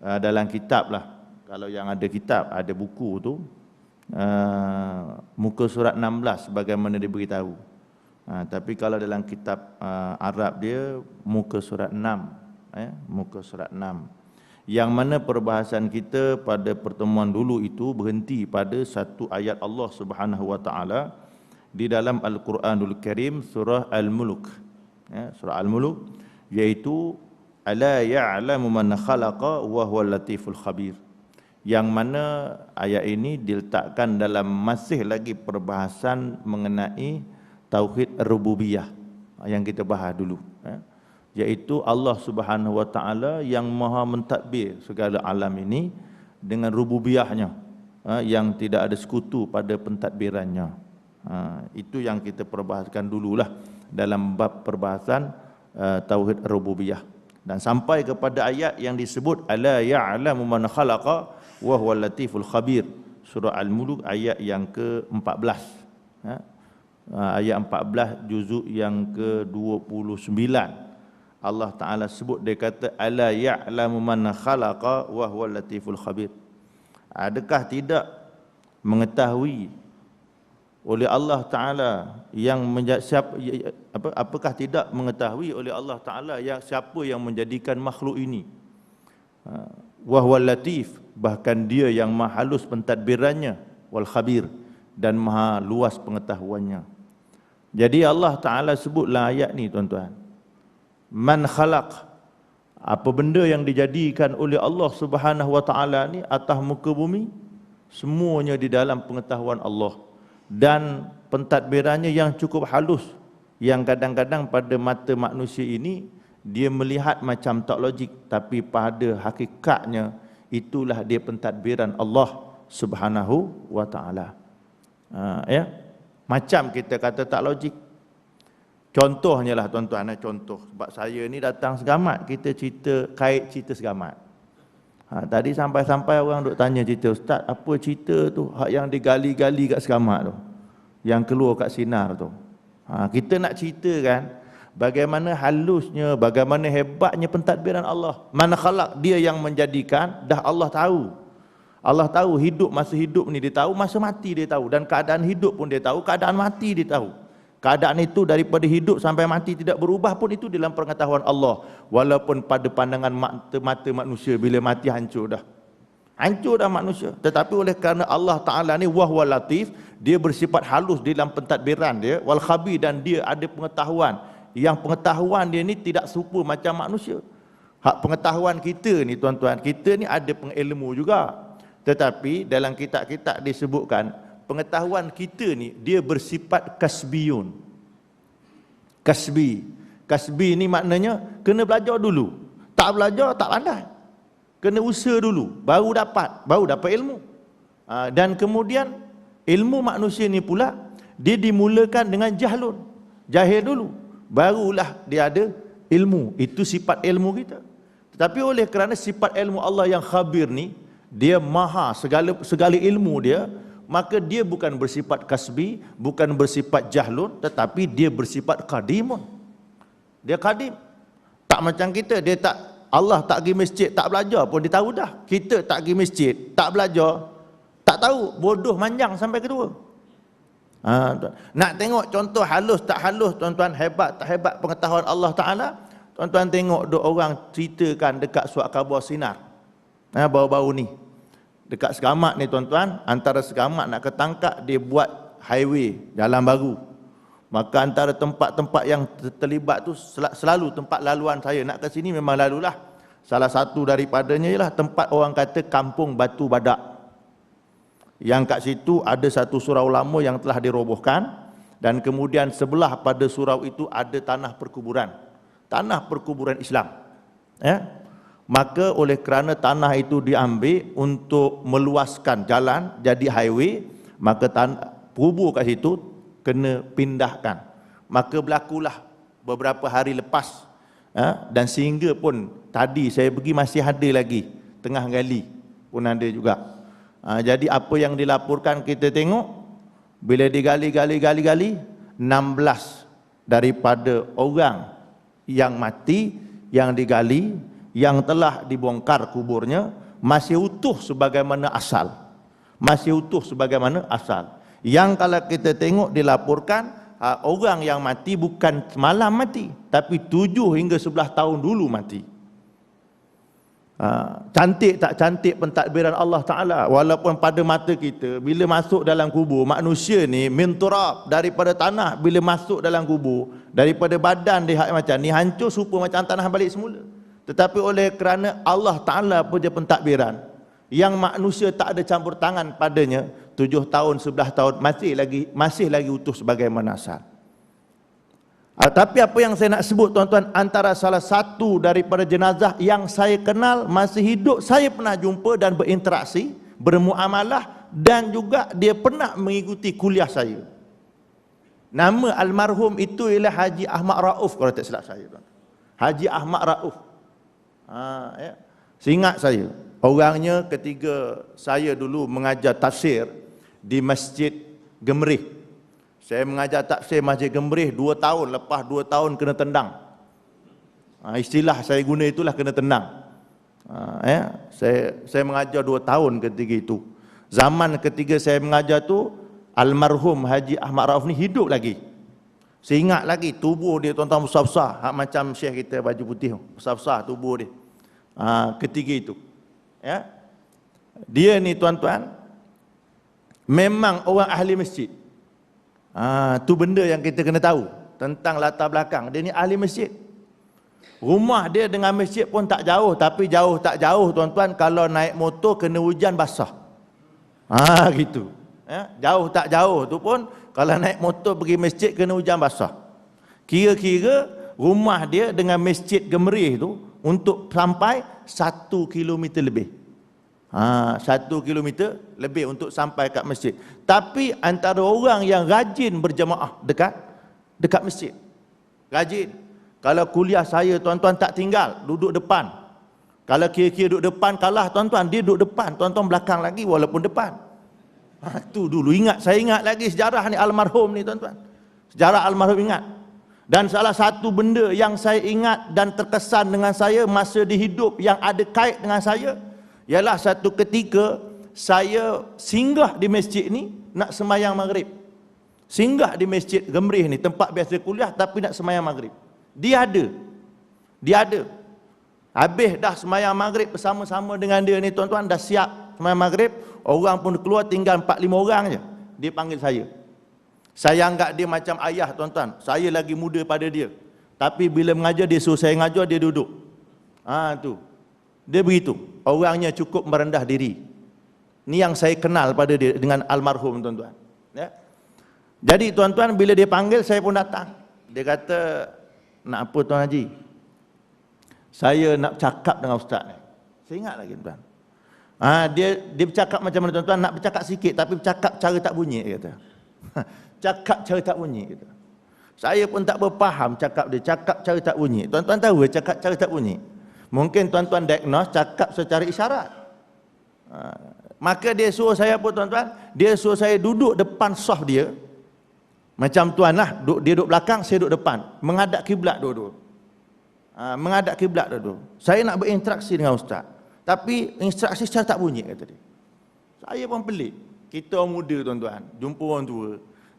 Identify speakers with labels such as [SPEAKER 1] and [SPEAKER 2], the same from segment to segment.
[SPEAKER 1] dalam kitab lah. Kalau yang ada kitab, ada buku tu, muka surat 16 bagaimana dia beritahu. Tapi kalau dalam kitab Arab dia muka surat 6, muka surat 6. Yang mana perbahasan kita pada pertemuan dulu itu berhenti pada satu ayat Allah Subhanahu wa taala di dalam Al-Quranul Karim surah Al-Mulk. Surah Al-Mulk, iaitu ala ya'lamu man khalaqa wa huwal latiful khabir. Yang mana ayat ini diletakkan dalam masih lagi perbahasan mengenai tauhid rububiyah yang kita bahas dulu, iaitu Allah Subhanahu wa taala yang maha mentadbir segala alam ini dengan rububiyahnya, yang tidak ada sekutu pada pentadbirannya. Itu yang kita perbahaskan dululah dalam bab perbahasan tauhid rububiyah, dan sampai kepada ayat yang disebut ala ya'lamu man khalaqa wa huwal latiful khabir, surah Al-Mulk ayat yang ke-14, ayat 14 juzuk yang ke-29. Allah Ta'ala sebut, dia kata ala ya'lamu man khalaqa wa huwal latiful khabir. Adakah tidak mengetahui oleh Allah Ta'ala yang apakah tidak mengetahui oleh Allah Ta'ala siapa yang menjadikan makhluk ini, wa huwal latif, bahkan dia yang maha halus pentadbirannya, wal khabir, dan maha luas pengetahuannya. Jadi Allah Ta'ala sebutlah ayat ni tuan-tuan, man khalaq, apa benda yang dijadikan oleh Allah Subhanahu wa taala ni atas muka bumi, semuanya di dalam pengetahuan Allah dan pentadbirannya yang cukup halus, yang kadang-kadang pada mata manusia ini dia melihat macam tak logik, tapi pada hakikatnya itulah dia pentadbiran Allah Subhanahu wa taala. Macam kita kata tak logik. Contohnya lah tuan-tuan, contoh. Sebab saya ni datang segamat, kita kait cerita segamat. Tadi sampai-sampai orang duk tanya cerita, Ustaz, apa cerita tu hak yang digali-gali kat segamat tu, yang keluar kat sinar tu. Kita nak ceritakan bagaimana halusnya, bagaimana hebatnya pentadbiran Allah. Man khalaq, dia yang menjadikan, dah Allah tahu. Allah tahu hidup, masa hidup ni dia tahu, masa mati dia tahu, dan keadaan hidup pun dia tahu, keadaan mati dia tahu. Keadaan itu daripada hidup sampai mati tidak berubah pun itu dalam pengetahuan Allah. Walaupun pada pandangan mata manusia bila mati hancur dah. Hancur dah manusia. Tetapi oleh kerana Allah Ta'ala ni wahwal latif, dia bersifat halus dalam pentadbiran dia, wal khabir, dan dia ada pengetahuan. Yang pengetahuan dia ni tidak serupa macam manusia. Hak pengetahuan kita ni tuan-tuan, kita ni ada pengilmu juga. Tetapi dalam kitab-kitab disebutkan pengetahuan kita ni dia bersifat kasbiyun. Kasbi ni maknanya kena belajar dulu. Tak belajar tak pandai. Kena usaha dulu baru dapat ilmu. Dan kemudian ilmu manusia ni pula dia dimulakan dengan jahil dulu, barulah dia ada ilmu. Itu sifat ilmu kita. Tetapi oleh kerana sifat ilmu Allah yang khabir ni, dia maha segala ilmu dia, maka dia bukan bersifat kasbi, bukan bersifat jahlun, tetapi dia bersifat qadimun. Dia qadim. Tak macam kita, Allah tak pergi masjid, tak belajar pun dia tahu dah. Kita tak pergi masjid, tak belajar, tak tahu, bodoh manjang sampai kedua. Nak tengok contoh halus tak halus tuan-tuan, hebat tak hebat pengetahuan Allah Ta'ala, tuan-tuan tengok duk orang ceritakan dekat surat khabar sinar baru-baru ni. Dekat Segamat ni tuan-tuan, antara Segamat nak ke Tangkak, dia buat highway, jalan baru. Maka antara tempat-tempat yang terlibat tu selalu tempat laluan saya nak ke sini memang lalulah. Salah satu daripadanya ialah tempat orang kata Kampung Batu Badak. Yang kat situ ada satu surau lama yang telah dirobohkan, dan kemudian sebelah pada surau itu ada tanah perkuburan Islam. Maka oleh kerana tanah itu diambil untuk meluaskan jalan jadi highway, maka kubur kat situ kena pindahkan. Maka berlakulah beberapa hari lepas, dan sehingga pun tadi saya pergi masih ada lagi, tengah gali pun ada juga. Jadi apa yang dilaporkan kita tengok, bila digali 16 daripada orang yang mati yang digali, yang telah dibongkar kuburnya masih utuh sebagaimana asal. Masih utuh sebagaimana asal. Yang kalau kita tengok dilaporkan orang yang mati bukan semalam mati, tapi 7 hingga 11 tahun dulu mati. Cantik tak cantik pentadbiran Allah Ta'ala, walaupun pada mata kita bila masuk dalam kubur, manusia ni min turab, daripada tanah, bila masuk dalam kubur, daripada badan dia macam ni hancur serupa macam tanah balik semula. Tetapi oleh kerana Allah Ta'ala punya pentadbiran yang manusia tak ada campur tangan padanya, 7 tahun 11 tahun masih lagi utuh sebagaimana asal. Tapi apa yang saya nak sebut tuan-tuan, antara salah satu daripada jenazah yang saya kenal masih hidup, saya pernah jumpa dan berinteraksi, bermuamalah, dan juga dia pernah mengikuti kuliah saya. Nama almarhum itu ialah Haji Ahmad Rauf kalau tak silap saya, tuan. Haji Ahmad Rauf. Ya. Seingat saya, orangnya ketika saya dulu mengajar tafsir di Masjid Gemrih. Saya mengajar tafsir Masjid Gemrih 2 tahun, lepas 2 tahun kena tendang. Istilah saya guna itulah kena tendang. Ya. Saya mengajar 2 tahun ketika itu. Zaman ketika saya mengajar tu, almarhum Haji Ahmad Rauf ni hidup lagi. Saya ingat lagi tubuh dia tuan-tuan besar-besar, macam syekh kita baju putih, besar-besar tubuh dia. Ketika itu. Ya. Dia ni tuan-tuan memang orang ahli masjid. Tu benda yang kita kena tahu tentang latar belakang. Dia ni ahli masjid. Rumah dia dengan masjid pun tak jauh, tapi jauh tak jauh tuan-tuan, kalau naik motor kena hujan basah. Gitu. Ya, jauh tak jauh tu pun kalau naik motor pergi masjid kena hujan basah. Kira-kira rumah dia dengan Masjid Gemrih tu untuk sampai 1 kilometer lebih. 1 kilometer lebih untuk sampai kat masjid. Tapi antara orang yang rajin berjemaah dekat masjid. Rajin. Kalau kuliah saya tuan-tuan tak tinggal, duduk depan. Kalau kira-kira duduk depan kalah tuan-tuan, dia duduk depan, tuan-tuan belakang lagi walaupun depan. Tu dulu saya ingat lagi sejarah ni almarhum ni tuan-tuan. Sejarah almarhum ingat. Dan salah satu benda yang saya ingat dan terkesan dengan saya masa di hidup yang ada kait dengan saya, ialah satu ketika saya singgah di masjid ni nak sembahyang maghrib. Singgah di Masjid Gemrih ni, tempat biasa kuliah tapi nak sembahyang maghrib. Dia ada. Habis dah sembahyang maghrib bersama-sama dengan dia ni tuan-tuan, dah siap sembahyang maghrib, orang pun keluar, tinggal 4-5 orang je. Dia panggil saya. Saya anggap dia macam ayah tuan-tuan. Saya lagi muda pada dia. Tapi bila mengajar, dia suruh saya mengajar, dia duduk. Tu. Dia begitu. Orangnya cukup merendah diri. Ni yang saya kenal pada dia dengan almarhum tuan-tuan. Ya. Jadi tuan-tuan bila dia panggil saya pun datang. Dia kata, "Nak apa Tuan Haji?" "Saya nak cakap dengan ustaz ni." Saya ingat lagi tuan. Dia bercakap macam mana tuan-tuan? Nak bercakap sikit tapi bercakap cara tak bunyi, dia kata. Cakap cara tak bunyi, kata. Saya pun tak berfaham cakap dia, cakap cara tak bunyi. Tuan-tuan tahu cakap cara tak bunyi? Mungkin tuan-tuan diagnose cakap secara isyarat. Maka dia suruh saya apa tuan-tuan? Dia suruh saya duduk depan saf dia. Macam tuan lah, dia duduk belakang, saya duduk depan. Menghadap kiblat dua-dua. Menghadap kiblat dua-dua. Saya nak berinteraksi dengan ustaz. Tapi instruksi secara tak bunyi, kata dia. Saya pun pelik. Kita orang muda tuan-tuan, jumpa orang tua.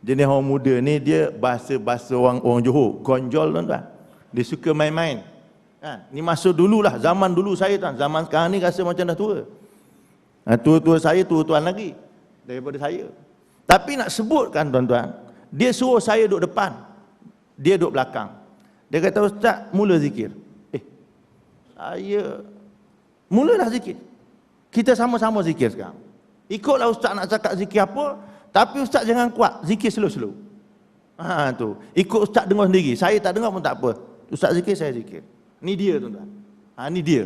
[SPEAKER 1] Jenis orang muda ni dia bahasa orang Johor, gonjol tuan-tuan. Dia suka main-main. Ni masa dululah, zaman dulu saya tuan. Zaman sekarang ni rasa macam dah tua. Tua-tua saya, tua-tuan lagi daripada saya. Tapi nak sebutkan tuan-tuan, dia suruh saya duduk depan, dia duduk belakang. Dia kata, "Ustaz, mula zikir." Saya mulalah zikir. Kita sama-sama zikir sekarang. Ikutlah ustaz nak cakap zikir apa, tapi ustaz jangan kuat, zikir slow-slow. Tu. Ikut ustaz dengar sendiri. Saya tak dengar pun tak apa. Ustaz zikir, saya zikir. Ni dia tuan-tuan. Ni dia.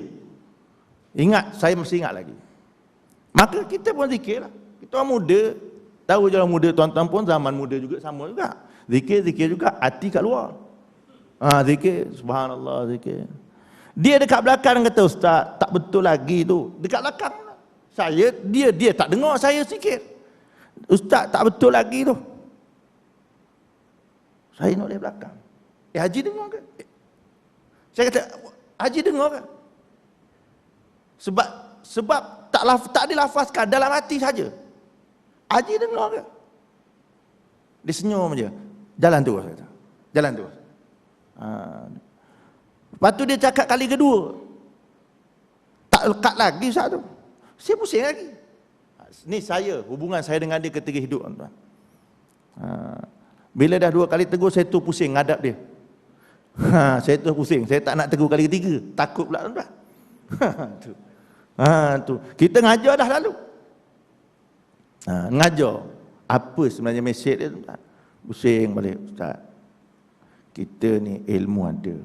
[SPEAKER 1] Ingat, saya mesti ingat lagi. Maka kita pun zikir lah. Kita orang muda, tahu je orang muda tuan-tuan pun zaman muda juga sama juga. Zikir juga, hati kat luar. Zikir, subhanallah, zikir. Dia dekat belakang kata, "Ustaz, tak betul lagi tu." Dekat belakang. Dia tak dengar saya zikir. "Ustaz, tak betul lagi tu." Saya nak lihat belakang. Haji dengar ke? Saya kata, "Haji dengar ke?" Sebab tak dilafazkan, dalam hati saja. Haji dengar ke? Dia senyum je. Jalan terus, kata. Jalan terus. Lepas tu dia cakap kali kedua. Tak lekat lagi Ustaz tu. Saya pusing lagi. Ni hubungan saya dengan dia ketika hidup, tuan-tuan. Bila dah 2 kali tegur, saya tu pusing ngadap dia. Saya tu pusing, saya tak nak tegur kali ketiga. Takut pula, tuan-tuan. Tu. Kita ngajar dah lalu. Ngajar. Apa sebenarnya mesej dia, tuan-tuan? Pusing balik, Ustaz. Kita ni ilmu ada.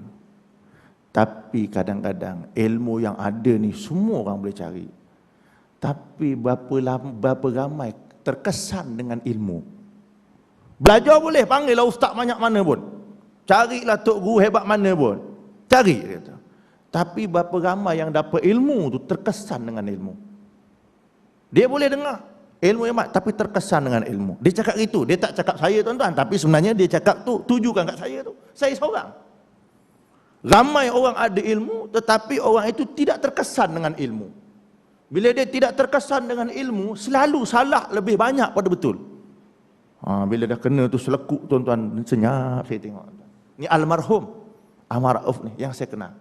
[SPEAKER 1] Tapi kadang-kadang ilmu yang ada ni semua orang boleh cari. Tapi berapa ramai terkesan dengan ilmu. Belajar boleh, panggillah ustaz banyak mana pun. Carilah tok guru hebat mana pun. Cari, kata. Tapi berapa ramai yang dapat ilmu tu terkesan dengan ilmu. Dia boleh dengar ilmu hebat tapi terkesan dengan ilmu. Dia cakap gitu, dia tak cakap saya, tuan-tuan, tapi sebenarnya dia cakap tu tujukan kat saya tu. Saya seorang. Ramai orang ada ilmu tetapi orang itu tidak terkesan dengan ilmu. Bila dia tidak terkesan dengan ilmu, selalu salah lebih banyak pada betul. Bila dah kena tu selekuk, tuan-tuan, senyap saya tengok. Ni almarhum Ahmad Rauf ni yang saya kenal.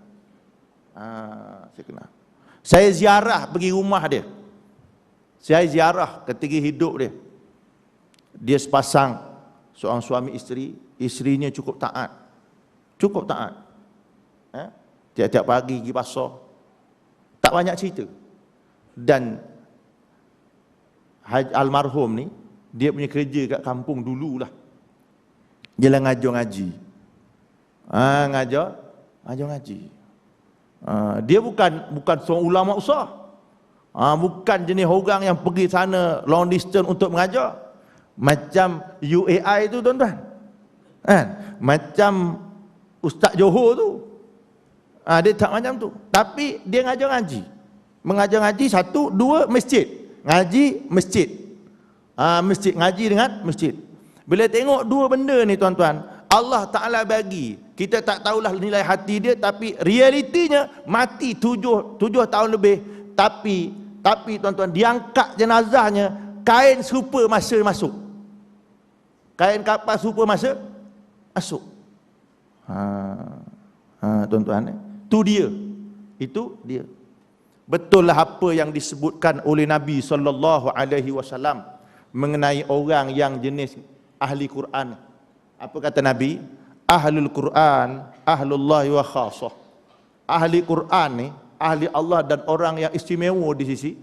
[SPEAKER 1] Saya kenal. Saya ziarah pergi rumah dia. Saya ziarah ketika hidup dia. Dia sepasang, seorang suami isteri, isterinya cukup taat. Cukup taat. Tiap-tiap pagi pergi pasar. Tak banyak cerita. Dan almarhum ni, dia punya kerja kat kampung dululah. Dia lah ngajar ngaji. Ngajar ngaji. Dia bukan seorang ulama besar. Bukan jenis orang yang pergi sana long distance untuk mengajar. Macam UAI tu, tuan-tuan. Macam Ustaz Johor tu. Dia tak macam tu. Tapi dia ngajar ngaji. Mengajar ngaji, 1, 2, masjid. Ngaji, masjid. Masjid, ngaji dengan masjid. Bila tengok dua benda ni, tuan-tuan, Allah Ta'ala bagi. Kita tak tahulah nilai hati dia, tapi realitinya mati 7 tahun lebih. Tapi tuan-tuan, diangkat jenazahnya, kain serupa masa masuk. Kain kapal serupa masa masuk. Tuan-tuan, itu dia. Betullah apa yang disebutkan oleh Nabi SAW mengenai orang yang jenis ahli Quran. Apa kata Nabi? Ahlul Quran, ahlullah wa khasah. Ahli Quran ni, ahli Allah dan orang yang istimewa di sisi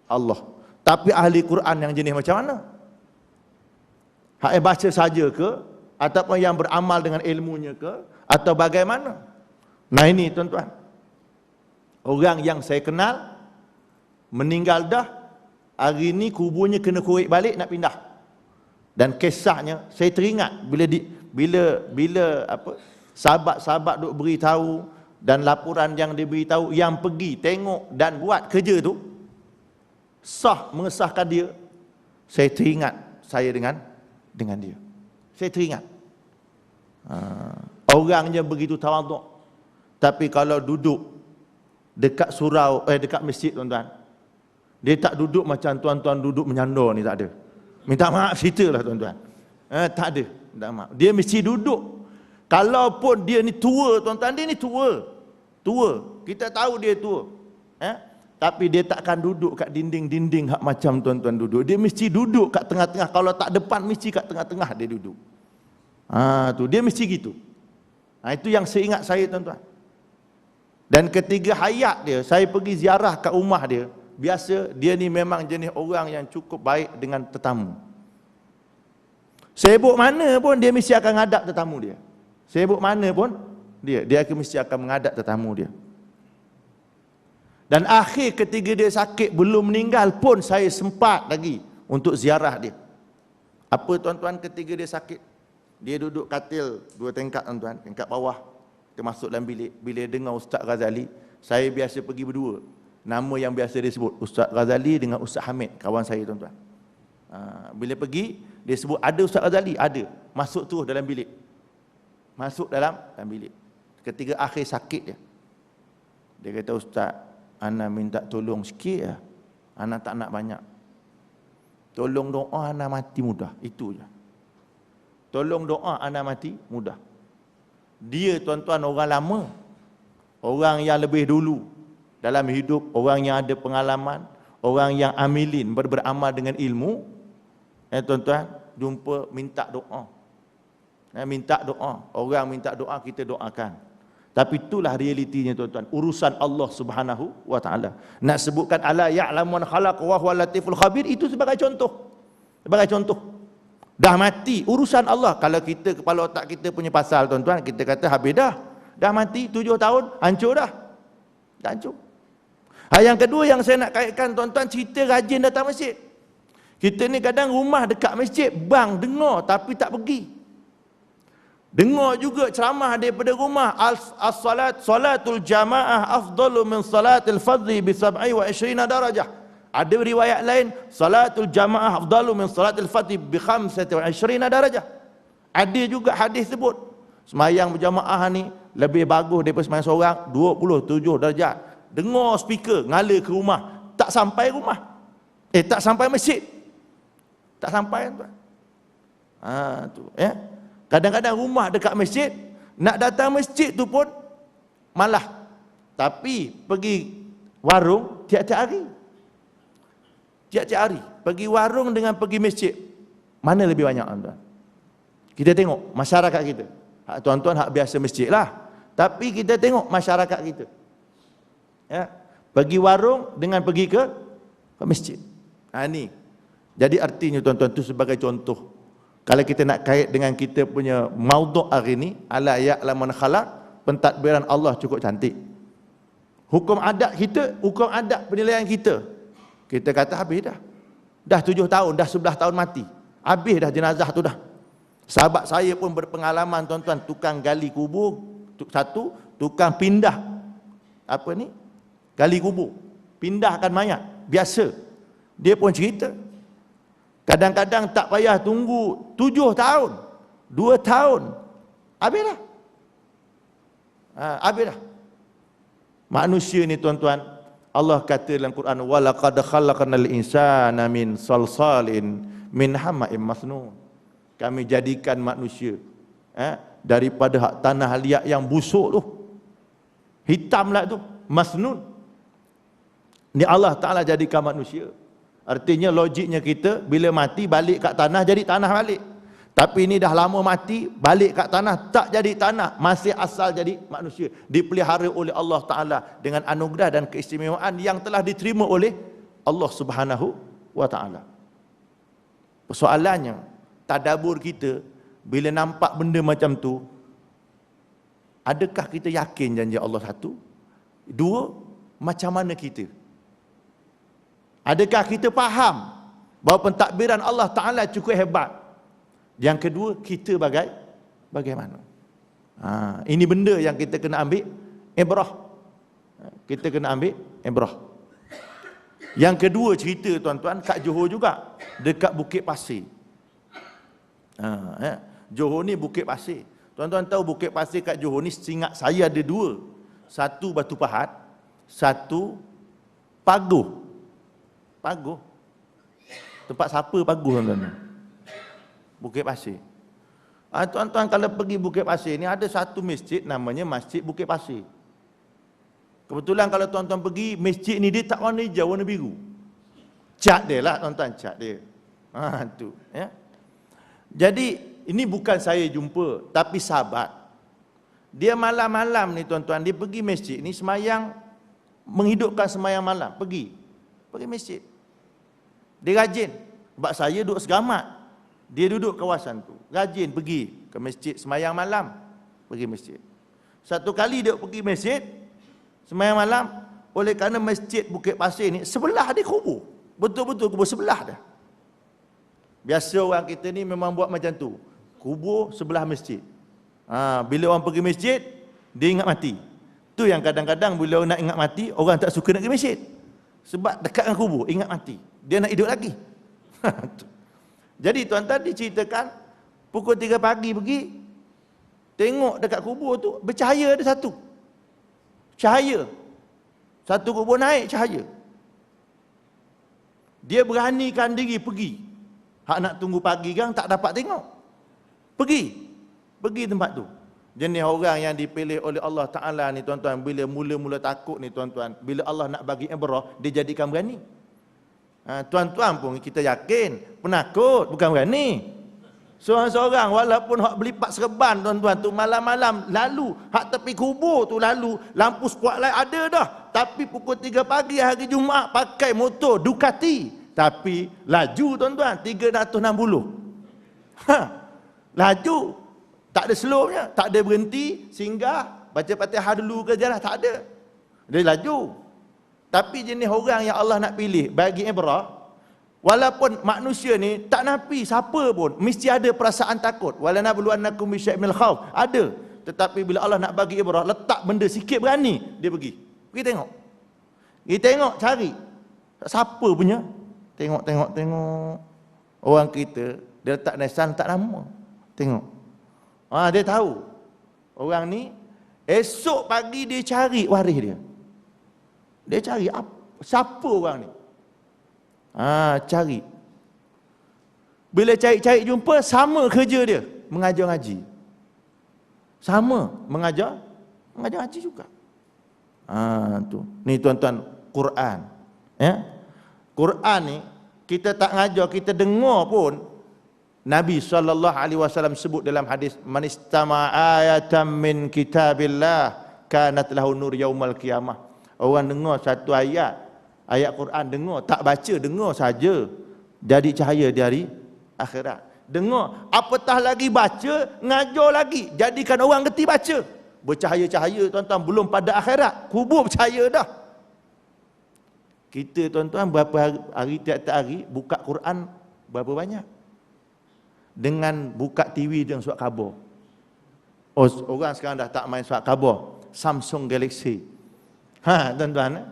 [SPEAKER 1] Allah. Tapi ahli Quran yang jenis macam mana? Hak baca saja ke? Ataupun yang beramal dengan ilmunya ke? Atau bagaimana? Nah ini, tuan-tuan, orang yang saya kenal meninggal dah, hari ni kuburnya kena korek balik nak pindah. Dan kisahnya saya teringat bila sahabat-sahabat duk beritahu dan laporan yang diberitahu, yang pergi tengok dan buat kerja tu mengesahkan dia. Saya teringat saya dengan dia. Saya teringat. Orangnya begitu tawaduk. Tapi kalau duduk dekat surau, dekat masjid, tuan-tuan, dia tak duduk macam tuan-tuan duduk menyandar ni, tak ada. Minta maaf ceritalah, tuan-tuan. Tak ada. Minta maaf. Dia mesti duduk. Kalaupun dia ni tua, tuan-tuan, dia ni tua. Kita tahu dia tua. Tapi dia takkan duduk kat dinding-dinding hak macam tuan-tuan duduk. Dia mesti duduk kat tengah-tengah. Kalau tak depan, mesti kat tengah-tengah dia duduk. Tu dia mesti gitu. Itu yang saya ingat saya, tuan-tuan. Dan ketiga hayat dia, saya pergi ziarah kat rumah dia. Biasa dia ni memang jenis orang yang cukup baik dengan tetamu. Sibuk mana pun dia mesti akan ngadap tetamu dia. Sibuk mana pun dia mesti akan menghadap tetamu dia. Dan akhir ketika dia sakit belum meninggal pun saya sempat lagi untuk ziarah dia. Apa, tuan-tuan, ketika dia sakit? Dia duduk katil 2 tingkat, tuan-tuan, tingkat bawah. Dia masuk dalam bilik. Bila dengar Ustaz Ghazali, saya biasa pergi berdua. Nama yang biasa dia sebut Ustaz Ghazali dengan Ustaz Hamid, kawan saya, tuan-tuan. Bila pergi, dia sebut ada Ustaz Ghazali, ada. Masuk terus dalam bilik. Masuk dalam bilik. Ketika akhir sakit dia kata, Ustaz, ana minta tolong sikit lah. Ana tak nak banyak. Tolong doa ana mati mudah. Itu je. Tolong doa ana mati mudah. Dia tuan-tuan orang lama. Orang yang lebih dulu dalam hidup, orang yang ada pengalaman, orang yang amilin, beramal dengan ilmu. Tuan-tuan, jumpa minta doa. Minta doa. Orang minta doa, kita doakan. Tapi itulah realitinya tuan-tuan. Urusan Allah Subhanahu wa taala. Nak sebutkan ala ya'lamu man khalaq wa huwal latiful khabir, itu sebagai contoh. Sebagai contoh. Dah mati urusan Allah. Kalau kita kepala otak kita punya pasal tuan-tuan, kita kata habis dah. Dah mati 7 tahun, hancur dah. Dah hancur. Yang kedua yang saya nak kaitkan tuan-tuan, cerita rajin datang masjid. Kita ni kadang rumah dekat masjid, bang dengar tapi tak pergi. Dengar juga ceramah daripada rumah, salatul jamaah afdalu min salatil fardhi bi 27 darajah. Ada riwayat lain, salatul jamaah afdalu min salatil fardhi bi 25 darajah. Ada juga hadis sebut semayang berjamaah ni lebih bagus daripada semayang seorang 27 darjat. Dengar speaker ngalir ke rumah, tak sampai rumah. Tak sampai masjid. Tak sampai tuan. Tu ya. Kadang-kadang rumah dekat masjid, nak datang masjid tu pun malah. Tapi pergi warung tiap-tiap hari. Tiap-tiap hari. Pergi warung dengan pergi masjid, mana lebih banyak tuan? Kita tengok masyarakat kita. Tuan-tuan hak biasa masjid lah. Tapi kita tengok masyarakat kita. Ya, pergi warung dengan pergi ke masjid. Ni. Jadi artinya tuan-tuan tu sebagai contoh. Kalau kita nak kait dengan kita punya maudhu' hari ni, ala ya'lamu man khalaq, pentadbiran Allah cukup cantik. Hukum adat kita, hukum adat penilaian kita. Kita kata habis dah. Dah 7 tahun, dah 11 tahun mati. Habis dah jenazah tu dah. Sahabat saya pun berpengalaman tuan-tuan, tukang gali kubur, satu, tukang pindah apa ni? Gali kubur. Pindahkan mayat, biasa. Dia pun cerita. Kadang-kadang tak payah tunggu 7 tahun, 2 tahun. Habis dah. Habis dah. Manusia ni tuan-tuan, Allah kata dalam Quran, walaqad khalaqnal insana min salsalin min hama'im masnun. Kami jadikan manusia daripada hak tanah liat yang busuk tu. Hitamlah tu, masnun. Ni Allah Taala jadikan manusia. Artinya logiknya kita bila mati balik kat tanah jadi tanah balik. Tapi ini dah lama mati, balik kat tanah tak jadi tanah, masih asal jadi manusia. Dipelihara oleh Allah Taala dengan anugerah dan keistimewaan yang telah diterima oleh Allah Subhanahu wa taala. Persoalannya, tadabbur kita bila nampak benda macam tu, adakah kita yakin janji Allah satu? Dua, macam mana kita? Adakah kita faham bahawa pentadbiran Allah Ta'ala cukup hebat? Yang kedua, kita bagaimana? Ini benda yang kita kena ambil ibrah. Kita kena ambil ibrah. Yang kedua cerita tuan-tuan, kat Johor juga, dekat Bukit Pasir. Johor ni Bukit Pasir. Tuan-tuan tahu Bukit Pasir kat Johor ni, seingat saya ada dua. Satu Batu Pahat, satu Paguh. Paguh. Tempat siapa Paguh tuan-tuan? Bukit Pasir. Tuan-tuan kalau pergi Bukit Pasir ni ada satu masjid namanya Masjid Bukit Pasir. Kebetulan kalau tuan-tuan pergi masjid ni dia tak warna hijau, warna biru. Cat dia lah tuan-tuan, cat dia. Tu ya. Jadi ini bukan saya jumpa, tapi sahabat. Dia malam-malam ni tuan-tuan, dia pergi masjid ni semayang, menghidupkan semayang malam, pergi masjid. Dia rajin. Sebab saya duduk segamat, dia duduk kawasan tu, rajin pergi ke masjid semayang malam, pergi masjid. Satu kali dia pergi masjid semayang malam, oleh kerana masjid Bukit Pasir ni sebelah dia kubur, betul-betul kubur sebelah dah. Biasa orang kita ni memang buat macam tu, kubur sebelah masjid. Bila orang pergi masjid, dia ingat mati. Tu yang kadang-kadang bila orang nak ingat mati, orang tak suka nak pergi masjid. Sebab dekat dengan kubur, ingat mati. Dia nak hidup lagi. Jadi tuan-tuan diceritakan, pukul 3 pagi pergi, tengok dekat kubur tu, bercahaya ada satu. Cahaya. Satu kubur naik cahaya. Dia beranikan diri pergi. Hak nak tunggu pagi kan tak dapat tengok. Pergi tempat tu. Jenis orang yang dipilih oleh Allah Ta'ala ni tuan-tuan, bila mula-mula takut ni tuan-tuan, bila Allah nak bagi ibrah, dia jadikan berani. Tuan-tuan pun kita yakin, penakut, bukan berani. Seorang-seorang walaupun hak belipat serban tuan-tuan tu malam-malam lalu, hak tepi kubur tu lalu, lampu spotlight ada dah. Tapi pukul 3 pagi hari Jumaat pakai motor Ducati. Tapi laju tuan-tuan, 360. Laju. Tak ada slownya, tak ada berhenti, singgah, baca Fatihah dulu ke jalan, tak ada. Dia laju. Tapi jenis orang yang Allah nak pilih bagi ibrah, walaupun manusia ni tak nafi siapa pun mesti ada perasaan takut. Wala nabluwannakum bisyai'in minal khauf. Ada. Tetapi bila Allah nak bagi ibrah, letak benda sikit berani, dia pergi. Pergi tengok. Pergi tengok, cari. Siapa punya? Tengok. Orang kita, dia letak nisan, tak nama. Tengok. Dia tahu. Orang ni, esok pagi dia cari waris dia. Dia cari siapa orang ni. Cari. Bila cari jumpa, sama kerja dia, mengajar ngaji. Sama, mengajar ngaji juga. Tu. Ni tuan-tuan, Quran. Ya? Quran ni, kita tak ngajar, kita dengar pun, Nabi SAW sebut dalam hadis, man istama ayatan min kitabillah kanat lahu nur yaumal qiyamah. Orang dengar satu ayat Quran, dengar, tak baca, dengar saja, jadi cahaya di hari akhirat. Dengar, apatah lagi baca, ngajar lagi, jadikan orang reti baca. Bercahaya-cahaya tuan-tuan, belum pada akhirat, kubur bercahaya dah. Kita tuan-tuan berapa hari tiap-tiap hari buka Quran berapa banyak? Dengan buka TV dengan surat khabar. Orang sekarang dah tak main surat khabar. Samsung Galaxy. Tuan-tuan.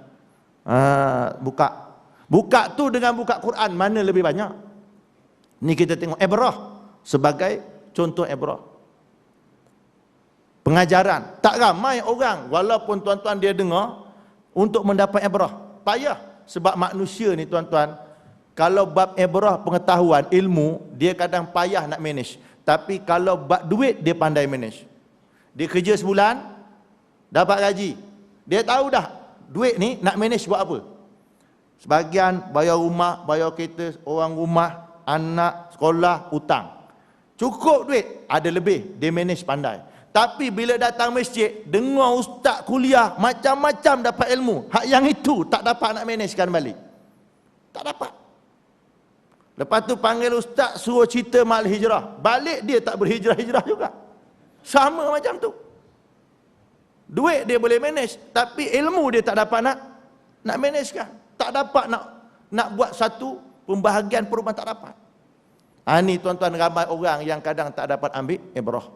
[SPEAKER 1] Buka tu dengan buka Quran, mana lebih banyak? Ni kita tengok ibrah sebagai contoh ibrah. Pengajaran. Tak ramai orang, walaupun tuan-tuan dia dengar, untuk mendapat ibrah. Payah. Sebab manusia ni tuan-tuan, kalau bab ibrah pengetahuan, ilmu, dia kadang payah nak manage. Tapi kalau bab duit, dia pandai manage. Dia kerja sebulan, dapat gaji. Dia tahu dah, duit ni nak manage buat apa. Sebagian bayar rumah, bayar kereta, orang rumah, anak, sekolah, hutang. Cukup duit, ada lebih, dia manage pandai. Tapi bila datang masjid, dengar ustaz kuliah, macam-macam dapat ilmu. Hak yang itu, tak dapat nak managekan balik. Tak dapat. Lepas tu panggil ustaz, suruh cerita mal hijrah. Balik dia tak berhijrah-hijrah juga. Sama macam tu. Duit dia boleh manage, tapi ilmu dia tak dapat nak managekan. Tak dapat nak buat satu pembahagian perumahan, tak dapat. Ni tuan-tuan, ramai orang yang kadang tak dapat ambil ibrah.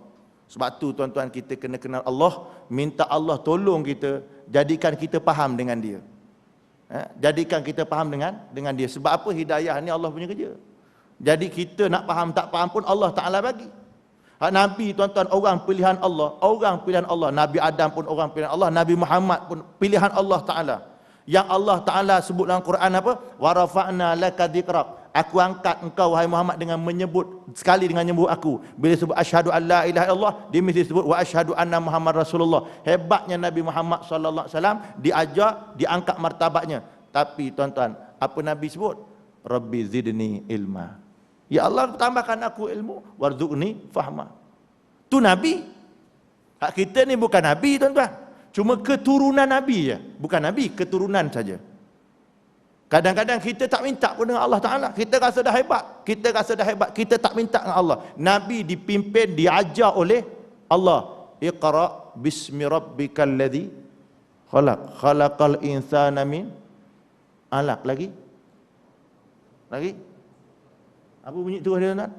[SPEAKER 1] Sebab tu tuan-tuan, kita kena kenal Allah, minta Allah tolong kita, jadikan kita faham dengan dia. Jadikan kita faham dengan dia. Sebab apa? Hidayah ni Allah punya kerja. Jadi kita nak faham tak faham pun Allah Ta'ala bagi. Nabi tuan-tuan, orang pilihan Allah. Nabi Adam pun orang pilihan Allah. Nabi Muhammad pun pilihan Allah Ta'ala. Yang Allah Ta'ala sebut dalam Quran apa? Wa rafa'na laka dzikrak. Aku angkat engkau wahai Muhammad dengan menyebut, sekali dengan menyebut aku. Bila sebut asyhadu an la ilaha illallah, dia mesti sebut wa asyhadu anna Muhammad Rasulullah. Hebatnya Nabi Muhammad sallallahu alaihi wasallam, diajar, diangkat martabatnya. Tapi tuan-tuan, apa Nabi sebut? Rabbi zidni ilma. Ya Allah, tambahkan aku ilmu, warzuqni fahma. Tu Nabi. Hak kita ni bukan Nabi tuan-tuan. Cuma keturunan Nabi je. Bukan Nabi, keturunan saja. Kadang-kadang kita tak minta pun dengan Allah Ta'ala. Kita rasa dah hebat. Kita tak minta dengan Allah. Nabi dipimpin, diajar oleh Allah. Iqra' bismi rabbikal ladzi khalaq. Khalaqal insana min alaq. Lagi? Apa bunyi tu dia tuan?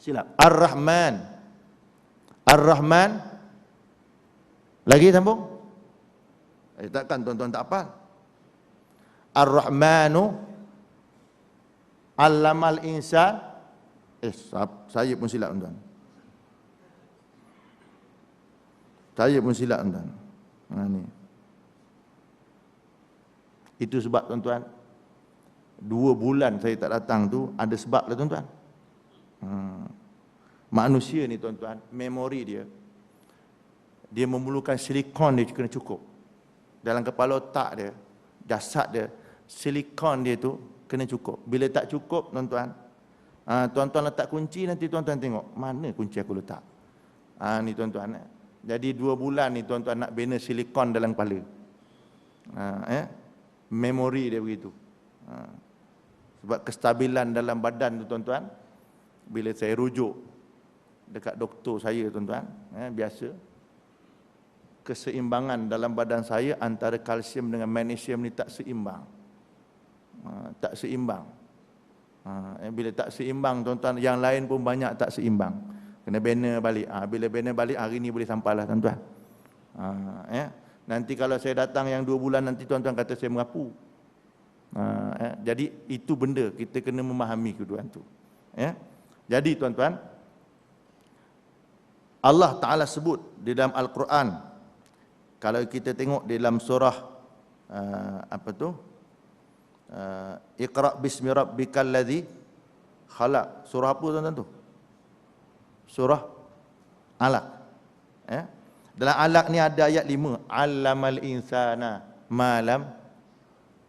[SPEAKER 1] Silap. Ar-Rahman. Lagi sambung? Takkan tuan-tuan tak hafal. Ar-Rahmanu Allamal insan. Saya pun silap tuan. Ni. Itu sebab tuan-tuan, 2 bulan saya tak datang tu ada sebab lah tuan-tuan. Manusia ni tuan-tuan, memori dia memerlukan silikon dia kena cukup. Dalam kepala otak dia, jasad dia, silikon dia tu kena cukup. Bila tak cukup tuan-tuan, tuan-tuan letak kunci, nanti tuan-tuan tengok mana kunci aku letak. Ni tuan-tuan. Jadi 2 bulan ni tuan-tuan nak bina silikon dalam kepala. Memori dia begitu. Sebab kestabilan dalam badan tu tuan-tuan, bila saya rujuk dekat doktor saya tuan-tuan, biasa, keseimbangan dalam badan saya antara kalsium dengan magnesium ni tak seimbang. Tak seimbang. Bila tak seimbang tuan-tuan, yang lain pun banyak tak seimbang. Kena bina balik. Bila bina balik, hari ni boleh sampai lah tuan-tuan. Nanti kalau saya datang yang 2 bulan, nanti tuan-tuan kata saya merapu. Jadi itu benda kita kena memahami keduaan tu. Jadi tuan-tuan, Allah Ta'ala sebut di dalam Al-Quran, kalau kita tengok di dalam surah Iqra' bismi rabbikal ladzi khalaq. Surah apa tuan-tuan tu? Surah Alaq. Dalam Alaq ni ada ayat 5, Allamal insana malam.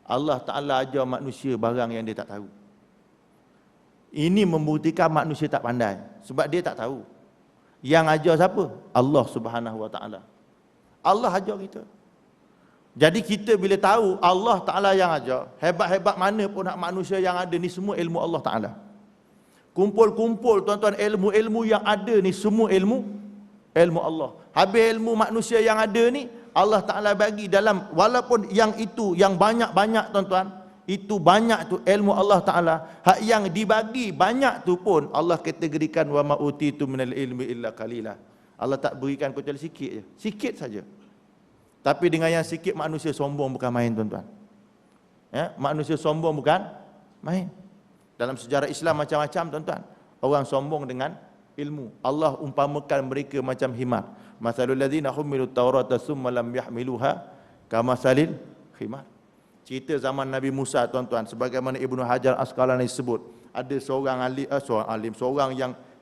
[SPEAKER 1] Allah Ta'ala ajar manusia barang yang dia tak tahu. Ini membuktikan manusia tak pandai, sebab dia tak tahu. Yang ajar siapa? Allah Subhanahu Wa Ta'ala. Allah ajar kita. Jadi kita bila tahu Allah Ta'ala yang ajar, hebat-hebat mana pun hak manusia yang ada ni, semua ilmu Allah Ta'ala. Kumpul-kumpul tuan-tuan, ilmu-ilmu yang ada ni semua ilmu Allah. Habis ilmu manusia yang ada ni Allah Ta'ala bagi dalam, walaupun yang itu yang banyak-banyak tuan-tuan, itu banyak tu ilmu Allah Ta'ala, hak yang dibagi banyak tu pun Allah kategorikan wa ma utitu minal ilmi illa qalila. Allah tak berikan kecuali sikit je, sikit saja. Tapi dengan yang sikit manusia sombong bukan main tuan-tuan. Manusia sombong bukan main. Dalam sejarah Islam macam-macam tuan-tuan, orang sombong dengan ilmu. Allah umpamakan mereka macam himar. Masalul ladzina humilut taurata summa lam yahmiluha kamasalil himar. Cerita zaman Nabi Musa tuan-tuan, sebagaimana Ibnu Hajar Asqalani sebut, ada seorang seorang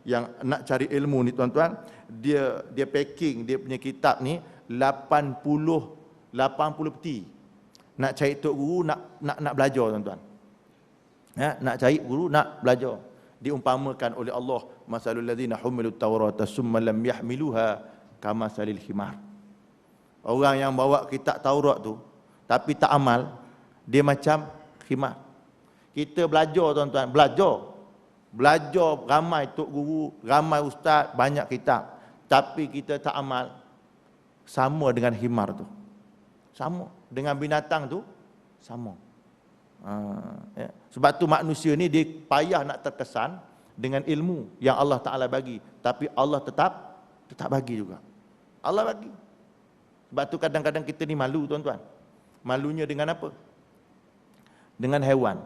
[SPEAKER 1] yang nak cari ilmu ni tuan-tuan, dia packing dia punya kitab ni 80 peti. Nak cari tok guru, nak belajar tuan-tuan. Nak cari guru, nak belajar. Diumpamakan oleh Allah, masalul ladzina humilut taurata summa lam yahmiluha kamasalil himar. Orang yang bawa kitab Taurat tu tapi tak amal, dia macam khimar. Kita belajar tuan-tuan, belajar ramai tok guru, ramai ustaz, banyak kitab, tapi kita tak amal, sama dengan himar tu. Sama dengan binatang tu, sama. Sebab tu manusia ni dia payah nak terkesan dengan ilmu yang Allah Ta'ala bagi, tapi Allah tetap bagi juga. Allah bagi. Sebab tu kadang-kadang kita ni malu tuan-tuan. Malunya dengan apa? Dengan hewan.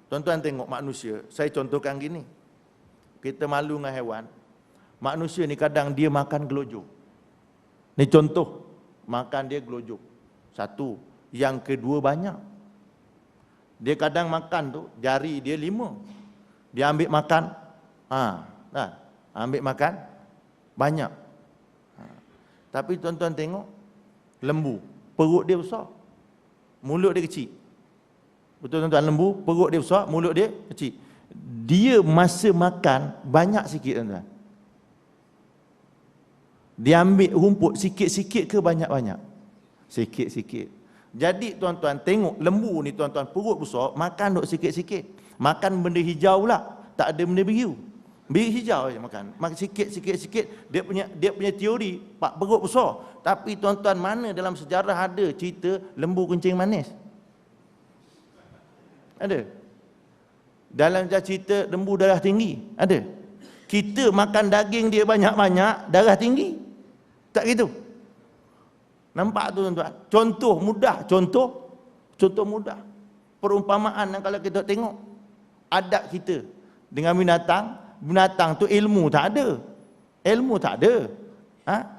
[SPEAKER 1] Tuan-tuan tengok manusia, saya contohkan gini. Kita malu dengan hewan. Manusia ni kadang dia makan gelojoh. Ni contoh, makan dia gelojoh. Satu. Yang kedua banyak. Dia kadang makan tu, jari dia 5. Dia ambil makan, ambil makan banyak. Tapi tuan-tuan tengok, lembu, perut dia besar, mulut dia kecil. Betul tuan-tuan, lembu, perut dia besar, mulut dia kecil. Dia masa makan banyak sikit tuan-tuan. Dia ambil rumput sikit-sikit ke banyak-banyak? Sikit-sikit. Jadi tuan-tuan tengok lembu ni tuan-tuan, perut besar, makan duk sikit-sikit. Makan benda hijau pula, tak ada benda biru. Biru hijau je makan. Makan sikit-sikit. Dia punya teori pak perut besar. Tapi tuan-tuan, mana dalam sejarah ada cerita lembu kencing manis? Ada? Dalam cerita lembu darah tinggi? Ada? Kita makan daging dia banyak-banyak, darah tinggi? Tak gitu. Nampak tu tuan-tuan? Contoh mudah, contoh mudah. Perumpamaan yang kalau kita tengok adat kita dengan binatang tu ilmu tak ada. Ilmu tak ada.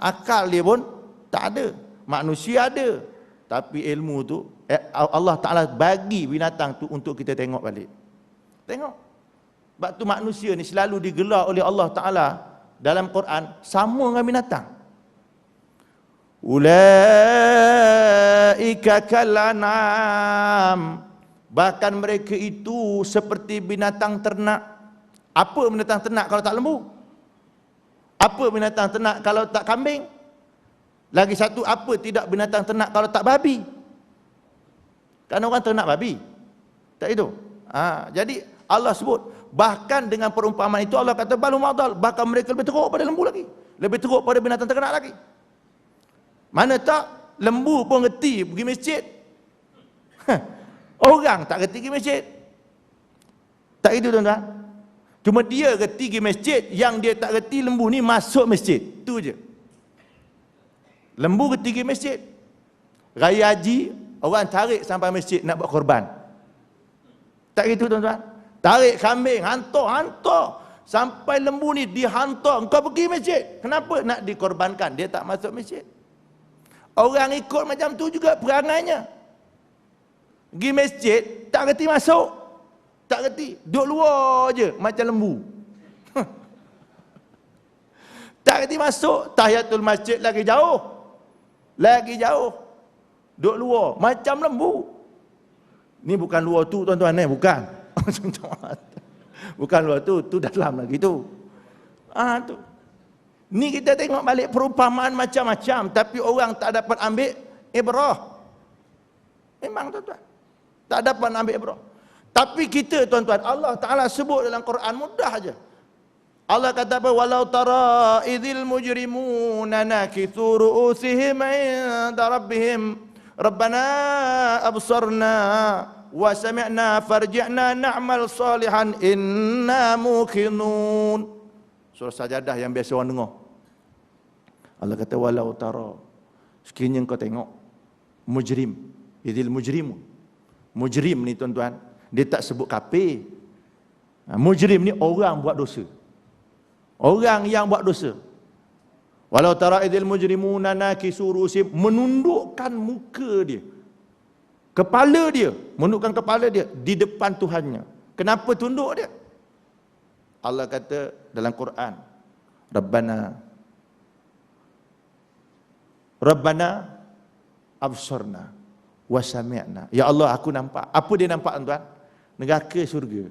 [SPEAKER 1] Akal dia pun tak ada. Manusia ada. Tapi ilmu tu Allah Ta'ala bagi binatang tu untuk kita tengok balik. Tengok. Sebab tu manusia ni selalu digelar oleh Allah Ta'ala dalam Quran sama dengan binatang. Ulaika kalanam. Bahkan mereka itu seperti binatang ternak. Apa binatang ternak kalau tak lembu? Apa binatang ternak kalau tak kambing? Lagi satu, apa tidak binatang ternak kalau tak babi? Kan orang ternak babi. Tak itu. Jadi Allah sebut, bahkan dengan perumpamaan itu Allah kata balu madal, bahkan mereka lebih teruk pada lembu lagi. Lebih teruk pada binatang ternak lagi. Mana tak, lembu pun reti pergi masjid. Orang tak reti pergi masjid. Tak itu tuan-tuan. Cuma dia reti pergi masjid, yang dia tak reti lembu ni masuk masjid. Tu je. Lembu reti pergi masjid. Raya haji, orang tarik sampai masjid nak buat korban. Tak gitu tuan-tuan. Tarik kambing, hantar. Sampai lembu ni dihantar, engkau pergi masjid. Kenapa? Nak dikorbankan. Dia tak masuk masjid. Orang ikut macam tu juga perangainya. Pergi masjid, tak reti masuk. Tak reti. Duduk luar je, macam lembu. Tak reti masuk. Tahiyatul masjid lagi jauh. Lagi jauh. Duduk luar, macam lembu. Ni bukan luar tu tuan-tuan, bukan. Bukan luar tu dalam lagi tu. Tu. Ni kita tengok balik perumpamaan macam-macam, tapi orang tak dapat ambil ibrah. Memang tuan-tuan, tak dapat ambil ibrah. Tapi kita tuan-tuan, Allah Ta'ala sebut dalam Quran mudah aja. Allah kata apa? Walau tara idzil mujrimuna nakithu ru'usihim 'inda rabbihim Rabbana absarna wa sami'na farji'na na'mal salihan inna muqinun. Surah Sajadah yang biasa orang dengar. Allah kata walau tara, sekiranya kau tengok mujrim, idzil mujrimun. Mujrim ni tuan-tuan, dia tak sebut kafir. Mujrim ni orang buat dosa. Orang yang buat dosa. Walau tara idzil mujrimuna nakisu ru'usihim, menundukkan muka dia, kepala dia, menundukkan kepala dia di depan Tuhannya. Kenapa tunduk dia? Allah kata dalam Quran, Rabbana absarna wa sami'na. Ya Allah, aku nampak. Apa dia nampak tuan-tuan? Neraka syurga.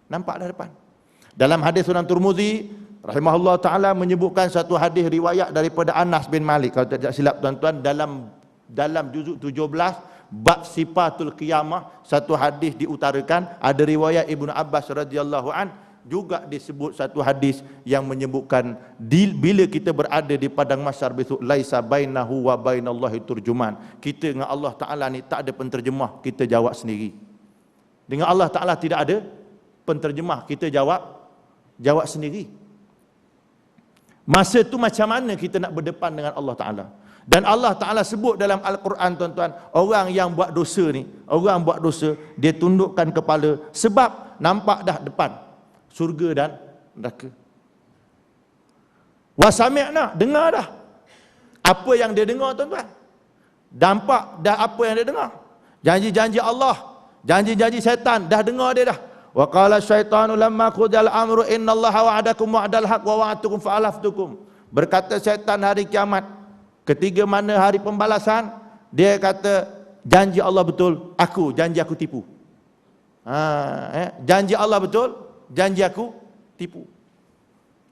[SPEAKER 1] Nampak dah depan. Dalam hadis Sunan Tirmizi rahimahullah ta'ala menyebutkan satu hadis riwayat daripada Anas bin Malik, kalau tidak silap tuan-tuan, dalam juzuk 17 bab sifatul qiyamah, satu hadis diutarakan. Ada riwayat Ibnu Abbas radhiyallahu an, juga disebut satu hadis yang menyebutkan bila kita berada di padang mahsyar besok, laisa bainahu wa bainallahi turjuman. Kita dengan Allah Ta'ala ni tak ada penterjemah, kita jawab sendiri. Dengan Allah Ta'ala tidak ada penterjemah, kita jawab sendiri. Masa tu macam mana kita nak berdepan dengan Allah Ta'ala? Dan Allah Ta'ala sebut dalam Al-Quran tuan-tuan, orang yang buat dosa ni, orang buat dosa, dia tundukkan kepala sebab nampak dah depan surga dan neraka. Wasami'na, dengar dah apa yang dia dengar tuan-tuan. Nampak dah apa yang dia dengar. Janji-janji Allah, janji-janji syaitan, dah dengar dia dah. Wa qala syaitanu lamma qudiyal amru innallaha wa'adakum wa'dal haqq wa wa'adtukum fa'alaftukum. Berkata syaitan hari kiamat, ketika mana hari pembalasan, dia kata janji Allah betul, janji aku tipu. Janji Allah betul, janji aku tipu.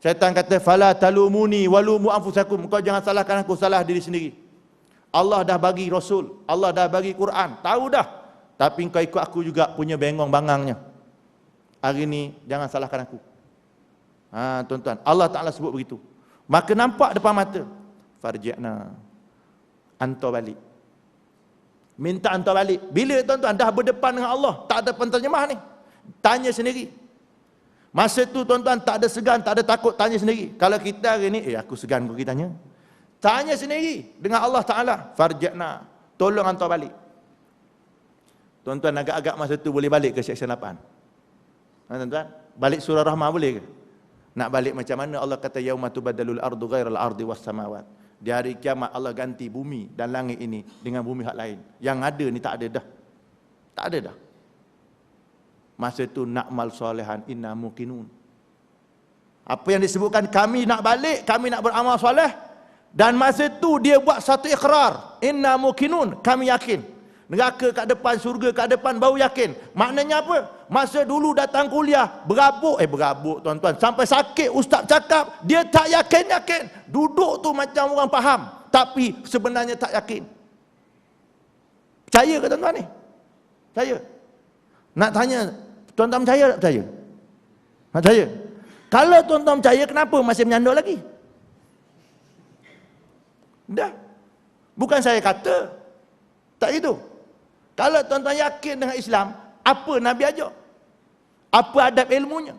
[SPEAKER 1] Syaitan kata fala talumuni walumu anfusakum, kau jangan salahkan aku, salah diri sendiri. Allah dah bagi Rasul, Allah dah bagi Quran, tahu dah, tapi kau ikut aku juga punya bengong bangangnya. Hari ni jangan salahkan aku. Tuan-tuan, Allah Ta'ala sebut begitu. Maka nampak depan mata, farji'na, hantar balik. Minta hantar balik. Bila tuan-tuan dah berdepan dengan Allah, tak ada penterjemah ni, tanya sendiri. Masa tu tuan-tuan tak ada segan, tak ada takut, tanya sendiri. Kalau kita hari ni, aku segan pergi tanya. Tanya sendiri dengan Allah Ta'ala, farji'na, tolong hantar balik. Tuan-tuan agak-agak masa tu boleh balik ke section 8. Tuan-tuan, balik surah Rahmah boleh ke? Nak balik macam mana? Allah kata yauma tubaddalul ardu ghairal ardi was samawat. Di hari kiamat Allah ganti bumi dan langit ini dengan bumi hak lain. Yang ada ni tak ada dah. Tak ada dah. Masa tu na'mal solehan inna muqinun. Apa yang disebutkan kami nak balik, kami nak beramal soleh. Dan masa tu dia buat satu ikrar. Inna muqinun, kami yakin. Neraka kat depan, surga kat depan, baru yakin. Maknanya apa? Masa dulu datang kuliah, berabuk tuan-tuan. Sampai sakit ustaz cakap, dia tak yakin-yakin. Duduk tu macam orang faham. Tapi sebenarnya tak yakin. Percaya ke tuan-tuan ni? Percaya? Nak tanya, tuan-tuan percaya tak percaya? Nak percaya? Kalau tuan-tuan percaya, kenapa masih menyanduk lagi? Dah. Bukan saya kata. Tak gitu. Kalau tuan-tuan yakin dengan Islam, apa Nabi ajar? Apa adab ilmunya?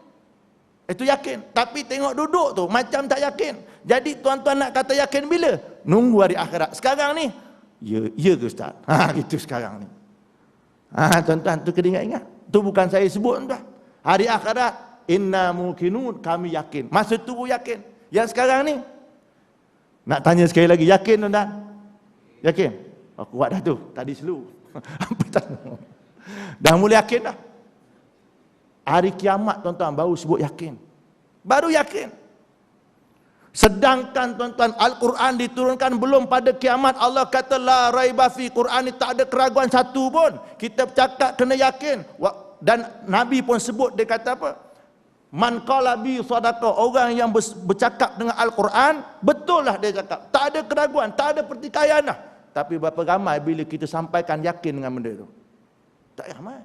[SPEAKER 1] Itu yakin. Tapi tengok duduk tu, macam tak yakin. Jadi tuan-tuan nak kata yakin bila? Nunggu hari akhirat. Sekarang ni, ya ke Ustaz? Gitu sekarang ni. Tuan-tuan, tu kena ingat. Tu bukan saya sebut tuan. Hari akhirat, inna muqinun, kami yakin. Masa tu yakin. Yang sekarang ni, nak tanya sekali lagi, yakin tuan-tuan? Yakin? Oh, kuat dah tu, tadi slow. Dah mula yakin dah. Hari kiamat tuan-tuan baru sebut yakin. Baru yakin. Sedangkan tuan-tuan Al-Quran diturunkan belum pada kiamat. Allah kata la raiba fi, Quran ni tak ada keraguan satu pun. Kita bercakap kena yakin. Dan Nabi pun sebut, dia kata apa? Man qala bi sadaqah, orang yang bercakap dengan Al-Quran, betul lah dia cakap. Tak ada keraguan, tak ada pertikaian lah. Tapi berapa ramai bila kita sampaikan yakin dengan benda itu? Tak ramai.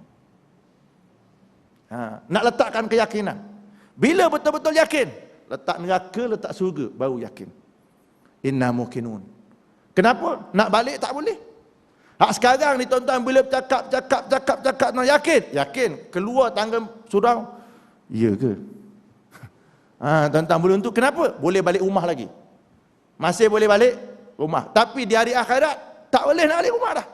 [SPEAKER 1] Nak letakkan keyakinan. Bila betul-betul yakin, letak neraka, letak surga, baru yakin. Inna muqinun. Kenapa? Nak balik tak boleh. Sekarang ni tuan-tuan, bila cakap nak yakin, yakin. Keluar tangga surau, ya ke? Tuan-tuan belum tu, kenapa? Boleh balik rumah lagi. Masih boleh balik rumah. Tapi di hari akhirat tak boleh nak balik rumah dah.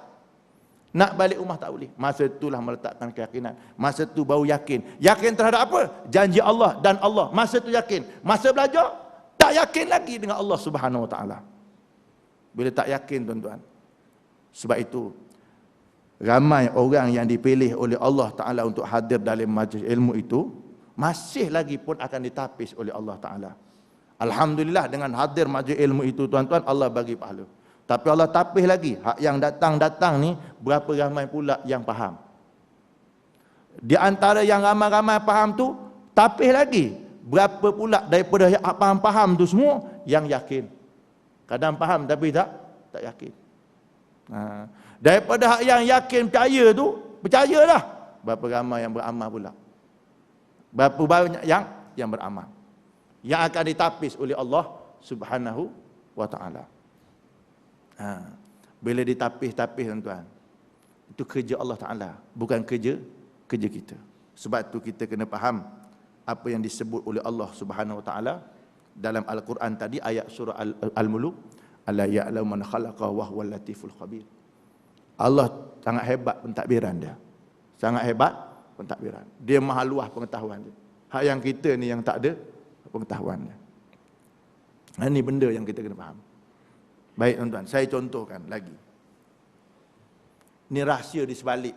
[SPEAKER 1] Nak balik rumah tak boleh. Masa itulah meletakkan keyakinan. Masa tu baru yakin. Yakin terhadap apa? Janji Allah dan Allah. Masa tu yakin. Masa belajar tak yakin lagi dengan Allah Subhanahu Wa Taala. Bila tak yakin tuan-tuan. Sebab itu ramai orang yang dipilih oleh Allah Taala untuk hadir dalam majlis ilmu itu masih lagi pun akan ditapis oleh Allah Taala. Alhamdulillah dengan hadir majlis ilmu itu tuan-tuan, Allah bagi pahala. Tapi Allah tapih lagi, hak yang datang-datang ni berapa ramai pula yang faham. Di antara yang ramai-ramai faham tu, tapih lagi berapa pula daripada yang faham-faham tu semua yang yakin. Kadang faham tapi tak yakin. Daripada hak yang yakin percaya tu, percayalah. Berapa ramai yang beramal pula. Berapa banyak yang beramal. Yang akan ditapis oleh Allah Subhanahu Wa Taala. Bila ditapis-tapis tuan-tuan, itu kerja Allah Taala, bukan kerja kita. Sebab tu kita kena faham apa yang disebut oleh Allah Subhanahu Wa Taala dalam Al-Quran tadi, ayat surah Al-Mulk, ala ya'lamu man khalaqa wa huwal latiful khabir. Allah sangat hebat pentadbiran dia. Sangat hebat pentadbiran. Dia maha luas pengetahuan dia. Hak yang kita ni yang tak ada pengetahuannya. Ini benda yang kita kena faham. Baik tuan-tuan, saya contohkan lagi. Ini rahsia di sebalik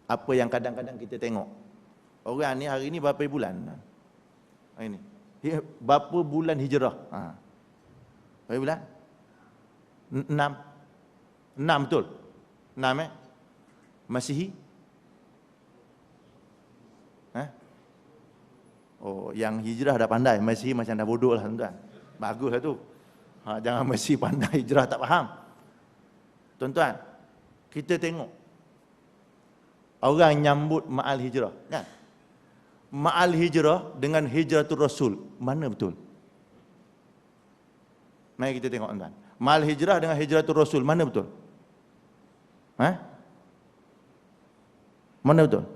[SPEAKER 1] apa yang kadang-kadang kita tengok. Orang ni hari ni berapa bulan? Hari ni. Berapa bulan hijrah? Berapa bulan? 6. 6 betul? 6 Masihi? Oh, yang hijrah dah pandai, Masihi macam dah bodoh lah tuan-tuan. Baguslah tu. Jangan Masihi pandai, hijrah tak faham. Tuan-tuan, kita tengok orang nyambut Ma'al Hijrah, kan? Ma'al Hijrah dengan Hijratul Rasul, mana betul? Mari kita tengok tuan-tuan. Ma'al Hijrah dengan Hijratul Rasul, mana betul? Mana betul?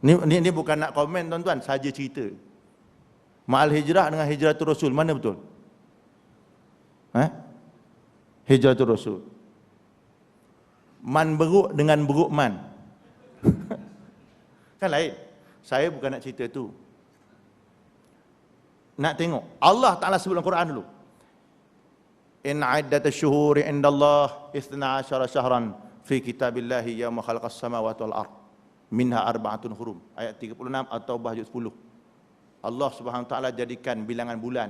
[SPEAKER 1] Ini bukan nak komen tuan-tuan, saja cerita. Ma'al Hijrah dengan Hijratul Rasul, mana betul? Hijratul Rasul. Man beruk dengan beruk man. Kan lain. Saya bukan nak cerita tu. Nak tengok. Allah Ta'ala sebut dalam Quran dulu. In 'iddatash syuhuri indallah 12 syahran fi kitabillahi yauma khalaqas samawati wal ard minha arba'atun hurum. Ayat 36 atau Taubah ayat 10. Allah Subhanahu wa taala jadikan bilangan bulan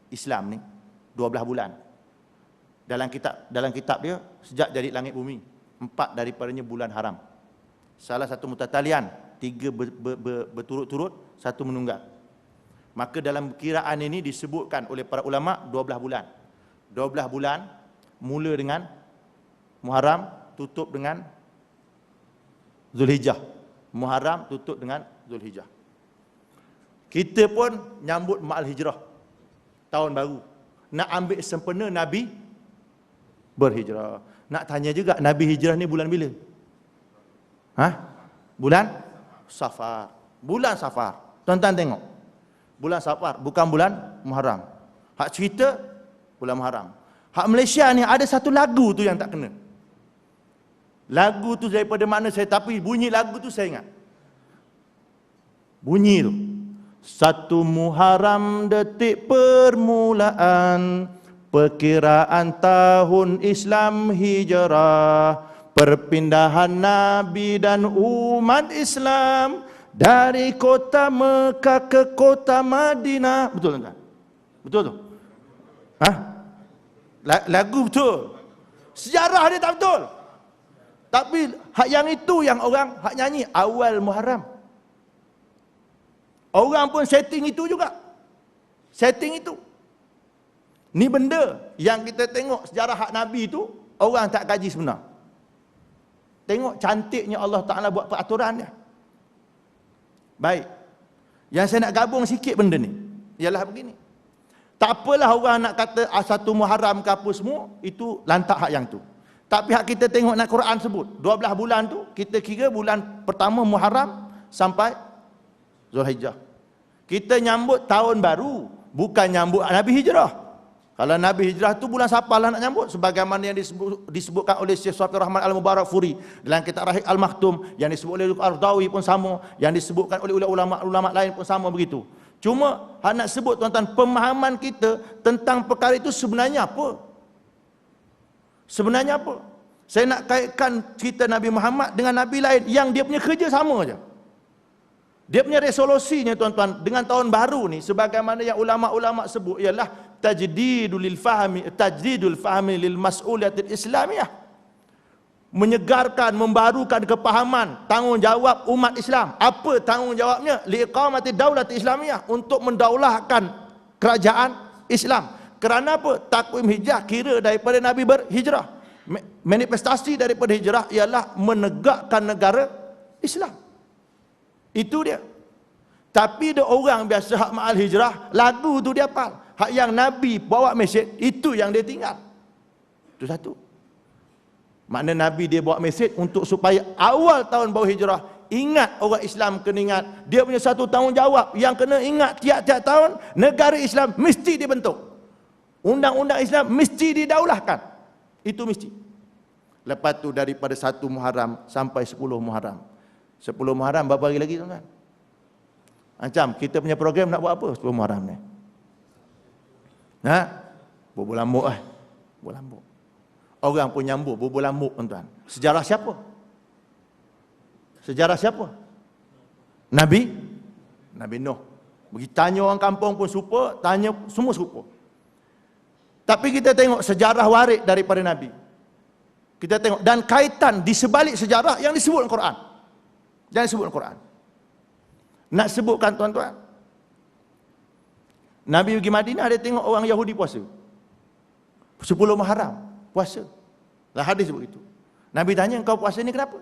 [SPEAKER 1] Islam ni 12 bulan. Dalam kitab dia sejak jadi langit bumi, 4 daripadanya bulan haram. Salah satu mutatalian, 3 berturut-turut, 1 menunggal. Maka dalam kiraan ini disebutkan oleh para ulama 12 bulan. 12 bulan mula dengan Muharram, tutup dengan Zulhijjah. Muharram tutup dengan Zulhijjah. Kita pun nyambut Ma'al Hijrah, tahun baru. Nak ambil sempena Nabi berhijrah. Nak tanya juga, Nabi hijrah ni bulan bila? Bulan Safar. Bulan Safar. Tuan-tuan tengok. Bulan Safar, bukan bulan Muharram. Hak cerita bulan Muharram. Hak Malaysia ni ada satu lagu tu yang tak kena. Lagu tu daripada mana saya, tapi bunyi lagu tu saya ingat. Bunyi tu. 1 Muharram detik permulaan perkiraan tahun Islam hijrah, perpindahan Nabi dan umat Islam dari kota Mekah ke kota Madinah. Betul tak? Betul tu? Lagu betul. Sejarah dia tak betul. Tapi hak yang itu yang orang hak nyanyi awal Muharram. Orang pun setting itu juga. Setting itu. Ni benda yang kita tengok sejarah hak Nabi itu, orang tak kaji sebenar. Tengok cantiknya Allah Ta'ala buat peraturannya. Baik. Yang saya nak gabung sikit benda ni, ialah begini. Tak apalah orang nak kata 1 Muharram ke apa semua, itu lantak hak yang tu. Tapi hak kita tengok nak Quran sebut, 12 bulan tu, kita kira bulan pertama Muharram sampai Zulhijjah. Kita nyambut tahun baru, bukan nyambut Nabi hijrah. Kalau Nabi hijrah tu bulan Safar lah nak nyambut, sebagaimana yang disebutkan oleh Syekh Safi Rahman Al-Mubarakfuri dalam kitab Rahik Al-Maktum, yang disebut oleh Al-Ardawi pun sama, yang disebutkan oleh ulama-ulama lain pun sama begitu. Cuma hak nak sebut tuan-tuan, pemahaman kita tentang perkara itu sebenarnya apa? Sebenarnya apa? Saya nak kaitkan cerita Nabi Muhammad dengan Nabi lain yang dia punya kerja sama aja. Dia punya resolusinya tuan-tuan dengan tahun baru ni, sebagaimana yang ulama-ulama sebut, ialah tajdidul fahmi lil mas'uliyatil islamiyah. Menyegarkan, membarukan kepahaman tanggungjawab umat Islam. Apa tanggungjawabnya? Liiqamati daulati islamiyah, untuk mendaulahkan kerajaan Islam. Kerana apa? Takwim hijrah kira daripada Nabi berhijrah. Manifestasi daripada hijrah ialah menegakkan negara Islam. Itu dia. Tapi ada orang biasa hak Ma'al Hijrah, lagu tu dia hafal. Hak yang Nabi bawa mesej, itu yang dia tinggal. Itu satu. Makna Nabi dia bawa mesej untuk supaya awal tahun baru hijrah, ingat orang Islam kena ingat, dia punya satu tanggungjawab yang kena ingat tiap-tiap tahun, negara Islam mesti dibentuk. Undang-undang Islam mesti didaulahkan. Itu mesti. Lepas tu daripada 1 Muharram sampai 10 Muharram. 10 Muharram berapa hari lagi tuan-tuan? Macam kita punya program nak buat apa 10 Muharram ni? Bubur lambuk Bubur lambuk. Orang pun nyambut bubur lambuk tuan-tuan. Sejarah siapa? Sejarah siapa? Nabi Nuh. Bagi tanya orang kampung pun serupa, tanya semua serupa. Tapi kita tengok sejarah waris daripada Nabi. Kita tengok dan kaitan di sebalik sejarah yang disebut dalam Quran. Jangan sebut Al-Quran. Nak sebutkan tuan-tuan, Nabi pergi Madinah, dia tengok orang Yahudi puasa 10 Muharram, puasa. Lah hadis begitu. Nabi tanya, kau puasa ni kenapa?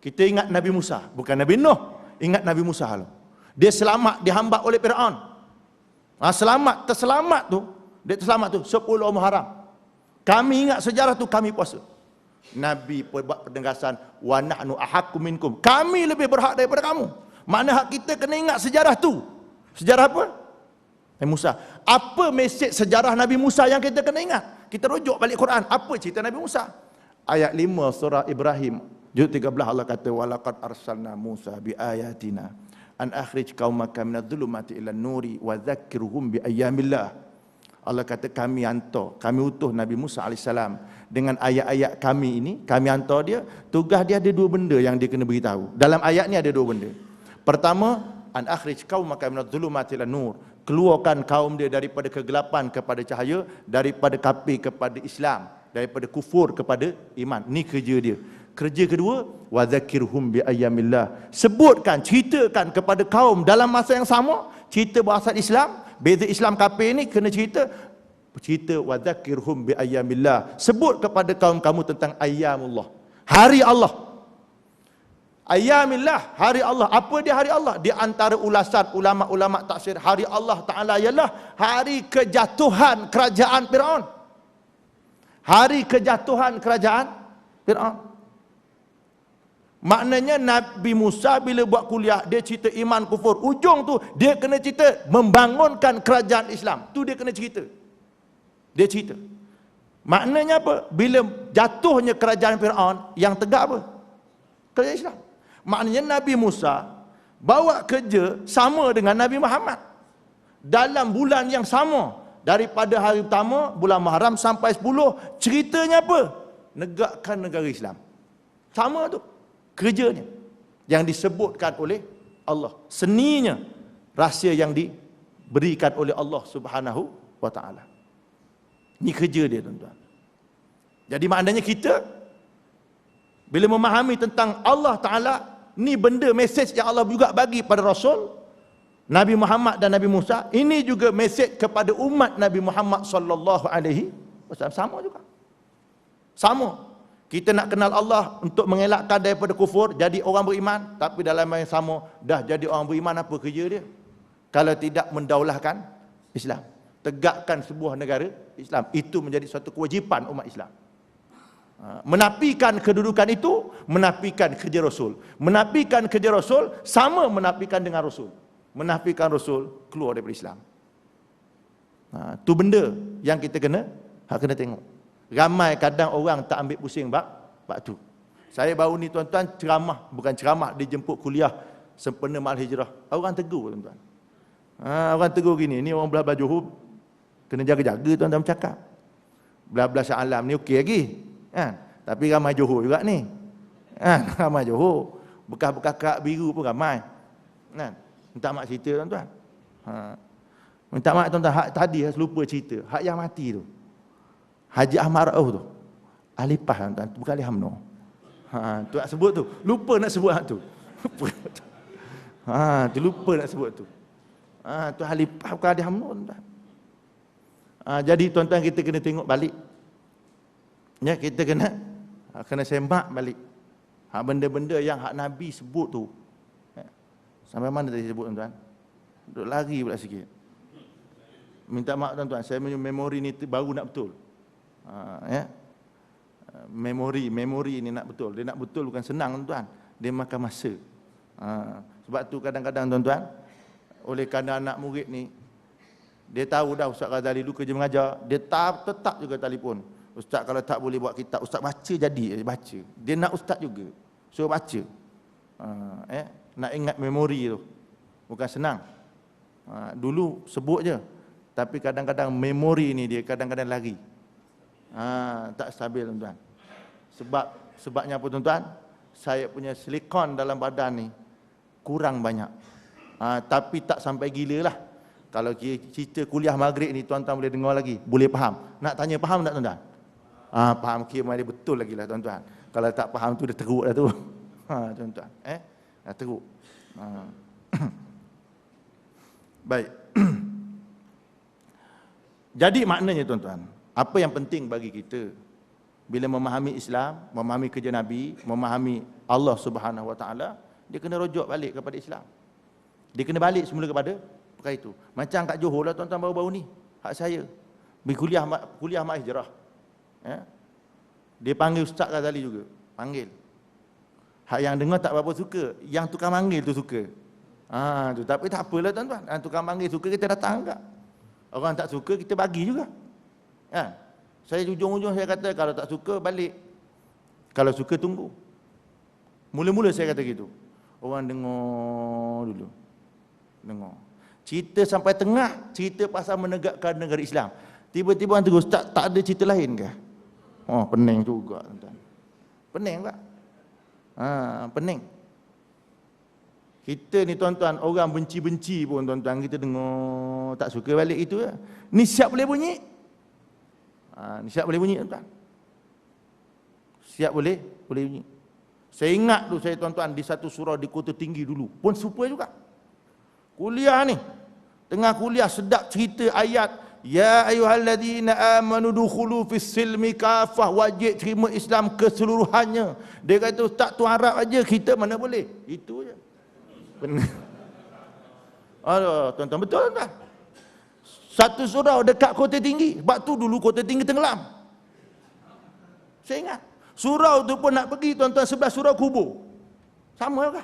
[SPEAKER 1] Kita ingat Nabi Musa, bukan Nabi Nuh. Ingat Nabi Musa lah. Dia selamat, dihambak oleh Fir'aun. Terselamat tu, dia terselamat tu 10 Muharram. Kami ingat sejarah tu, kami puasa. Nabi buat penegasan, wa nahnu ahaqqu minkum, kami lebih berhak daripada kamu. Mana hak kita kena ingat sejarah tu. Sejarah apa? Musa. Apa mesej sejarah Nabi Musa yang kita kena ingat? Kita rujuk balik Quran. Apa cerita Nabi Musa? Ayat 5 surah Ibrahim juz 13, Allah kata, wa laqad arsalna Musa bi ayatina an akhrij qaumaka minadh-dhulumati ilan nuri wa dzakkirhum bi ayyamillah. Allah kata kami hantar, kami utuh Nabi Musa AS dengan ayat-ayat kami ini, kami hantar dia. Tugas dia ada dua benda yang dia kena beritahu. Dalam ayat ni ada dua benda. Pertama, an akhrij qaumaka minadh dhulumati ilan nur. Keluarkan kaum dia daripada kegelapan kepada cahaya, daripada kafir kepada Islam, daripada kufur kepada iman. Ni kerja dia. Kerja kedua, wa dzakirhum bi ayyamillah. Sebutkan, ceritakan kepada kaum dalam masa yang sama, cerita berasal Islam. Beza Islam kafir ni kena cerita wa dzakirhum bi ayyamillah. Sebut kepada kaum kamu tentang ayyamullah, hari Allah. Ayyamillah, hari Allah. Apa dia hari Allah? Di antara ulasan ulama-ulama tafsir, hari Allah Ta'ala ialah hari kejatuhan kerajaan Fir'aun. Hari kejatuhan kerajaan Fir'aun. Maknanya Nabi Musa bila buat kuliah, dia cerita iman kufur. Ujung tu dia kena cerita membangunkan kerajaan Islam. Tu dia kena cerita. Dia cerita. Maknanya apa? Bila jatuhnya kerajaan Fir'aun, yang tegak apa? Kerajaan Islam. Maknanya Nabi Musa bawa kerja sama dengan Nabi Muhammad. Dalam bulan yang sama. Daripada hari pertama, bulan Muharram sampai 10. Ceritanya apa? Negakkan negara Islam. Sama tu. Kerjanya yang disebutkan oleh Allah, seninya, rahsia yang diberikan oleh Allah Subhanahu wa taala. Ini kerja dia, tuan-tuan. Jadi maknanya kita bila memahami tentang Allah Taala, ni benda mesej yang Allah juga bagi pada Rasul Nabi Muhammad dan Nabi Musa. Ini juga mesej kepada umat Nabi Muhammad sallallahu alaihi wasallam. Sama juga. Sama. Kita nak kenal Allah untuk mengelakkan daripada kufur, jadi orang beriman. Tapi dalam yang sama, dah jadi orang beriman, apa kerja dia? Kalau tidak mendaulahkan Islam, tegakkan sebuah negara Islam. Itu menjadi suatu kewajipan umat Islam. Menafikan kedudukan itu, menafikan kerja Rasul. Menafikan kerja Rasul, sama menafikan dengan Rasul. Menafikan Rasul, keluar daripada Islam. Itu benda yang kita kena tengok. Ramai kadang orang tak ambil pusing bab tu. Saya baru ni, tuan-tuan, ceramah, bukan ceramah, dijemput kuliah sempena Ma'al Hijrah. Orang tegur, tuan-tuan. Orang tegur gini, ni orang belah-belah Johor, kena jaga-jaga, tuan-tuan bercakap. Belah-belah Shah Alam ni okey lagi. Tapi ramai Johor juga ni. Ramai Johor. Bekas-bekas Kerak Biru pun ramai. Minta mak cerita, tuan-tuan. Minta mak, tuan-tuan, hak tadi saya lupa cerita. Hak yang mati tu. Haji Ahmad Rauf tu. Alipah, tuan-tuan, bukan Ali Hamno. Tu nak sebut tu. Lupa nak sebut hak tu. Tu lupa nak sebut tu. Tu Alipah bukan Ali Hamno, tuan-tuan. Jadi tuan-tuan, kita kena tengok balik. Ya, kita kena semak balik. Benda-benda yang hak Nabi sebut tu. Sampai mana tadi sebut, tuan-tuan? Duk lari pula sikit. Minta maaf, tuan-tuan, saya punya memori ni baru nak betul. Memori ni nak betul. Dia nak betul bukan senang, tuan-tuan. Dia makan masa. Sebab tu kadang-kadang, tuan-tuan, oleh kerana anak murid ni, dia tahu dah Ustaz Ghazali dulu kerja mengajar, dia tetap juga telefon. Ustaz kalau tak boleh buat kitab, Ustaz baca jadi, baca. Dia nak Ustaz juga, suruh baca. Nak ingat memori tu bukan senang. Dulu sebut je, tapi kadang-kadang memori ni dia kadang-kadang lari. Tak stabil, tuan-tuan. Sebabnya apa, tuan-tuan? Saya punya silikon dalam badan ni kurang banyak. Tapi tak sampai gila lah. Kalau cerita kuliah maghrib ni, tuan-tuan boleh dengar lagi, boleh faham. Nak tanya faham tak, tuan-tuan? Faham, kira dia betul lagi lah, tuan-tuan. Kalau tak faham tu dah teruk dah tu. Tuan-tuan, dah teruk. Baik. Jadi maknanya, tuan-tuan, apa yang penting bagi kita bila memahami Islam, memahami kerja Nabi, memahami Allah Subhanahu Wa Taala, dia kena rujuk balik kepada Islam. Dia kena balik semula kepada perkara itu. Macam kat Johor lah, tuan-tuan, baru-baru ni, hak saya berkuliah Ma'al Hijrah. Dia panggil Ustaz Ghazali juga, panggil. Hak yang dengar tak berapa suka, yang tukang panggil tu suka. Tu tapi tak apalah, tuan-tuan. Tukang panggil suka, kita datang enggak. Orang tak suka, kita bagi juga. Saya ujung-ujung saya kata, kalau tak suka balik, kalau suka tunggu. Mula-mula saya kata gitu. Orang dengar dulu, dengar. Cerita sampai tengah, cerita pasal menegakkan negara Islam. Tiba-tiba orang terus, tak ada cerita lain ke? Oh, pening juga tuan-tuan. Pening tak? Pening. Kita ni tuan-tuan, orang benci-benci pun tuan-tuan, kita dengar tak suka balik itu ya. Ni siap boleh bunyi. Ni siap boleh bunyi tuan-tuan. Siap boleh bunyi. Saya ingat tu saya tuan-tuan di satu surau di Kota Tinggi dulu, pun serupa juga. Kuliah ni, tengah kuliah sedap cerita ayat ya ayyuhalladzina amanu dukhulu fis silmi kafah, wajib terima Islam keseluruhannya. Dia kata tak tu Arab aja, kita mana boleh. Itu je. Benar. Aduh, tuan-tuan, betul tuan-tuan. Satu surau dekat Kota Tinggi. Sebab tu dulu Kota Tinggi tenggelam. Saya ingat. Surau tu pun nak pergi tuan-tuan, sebelah surau kubur. Sama juga.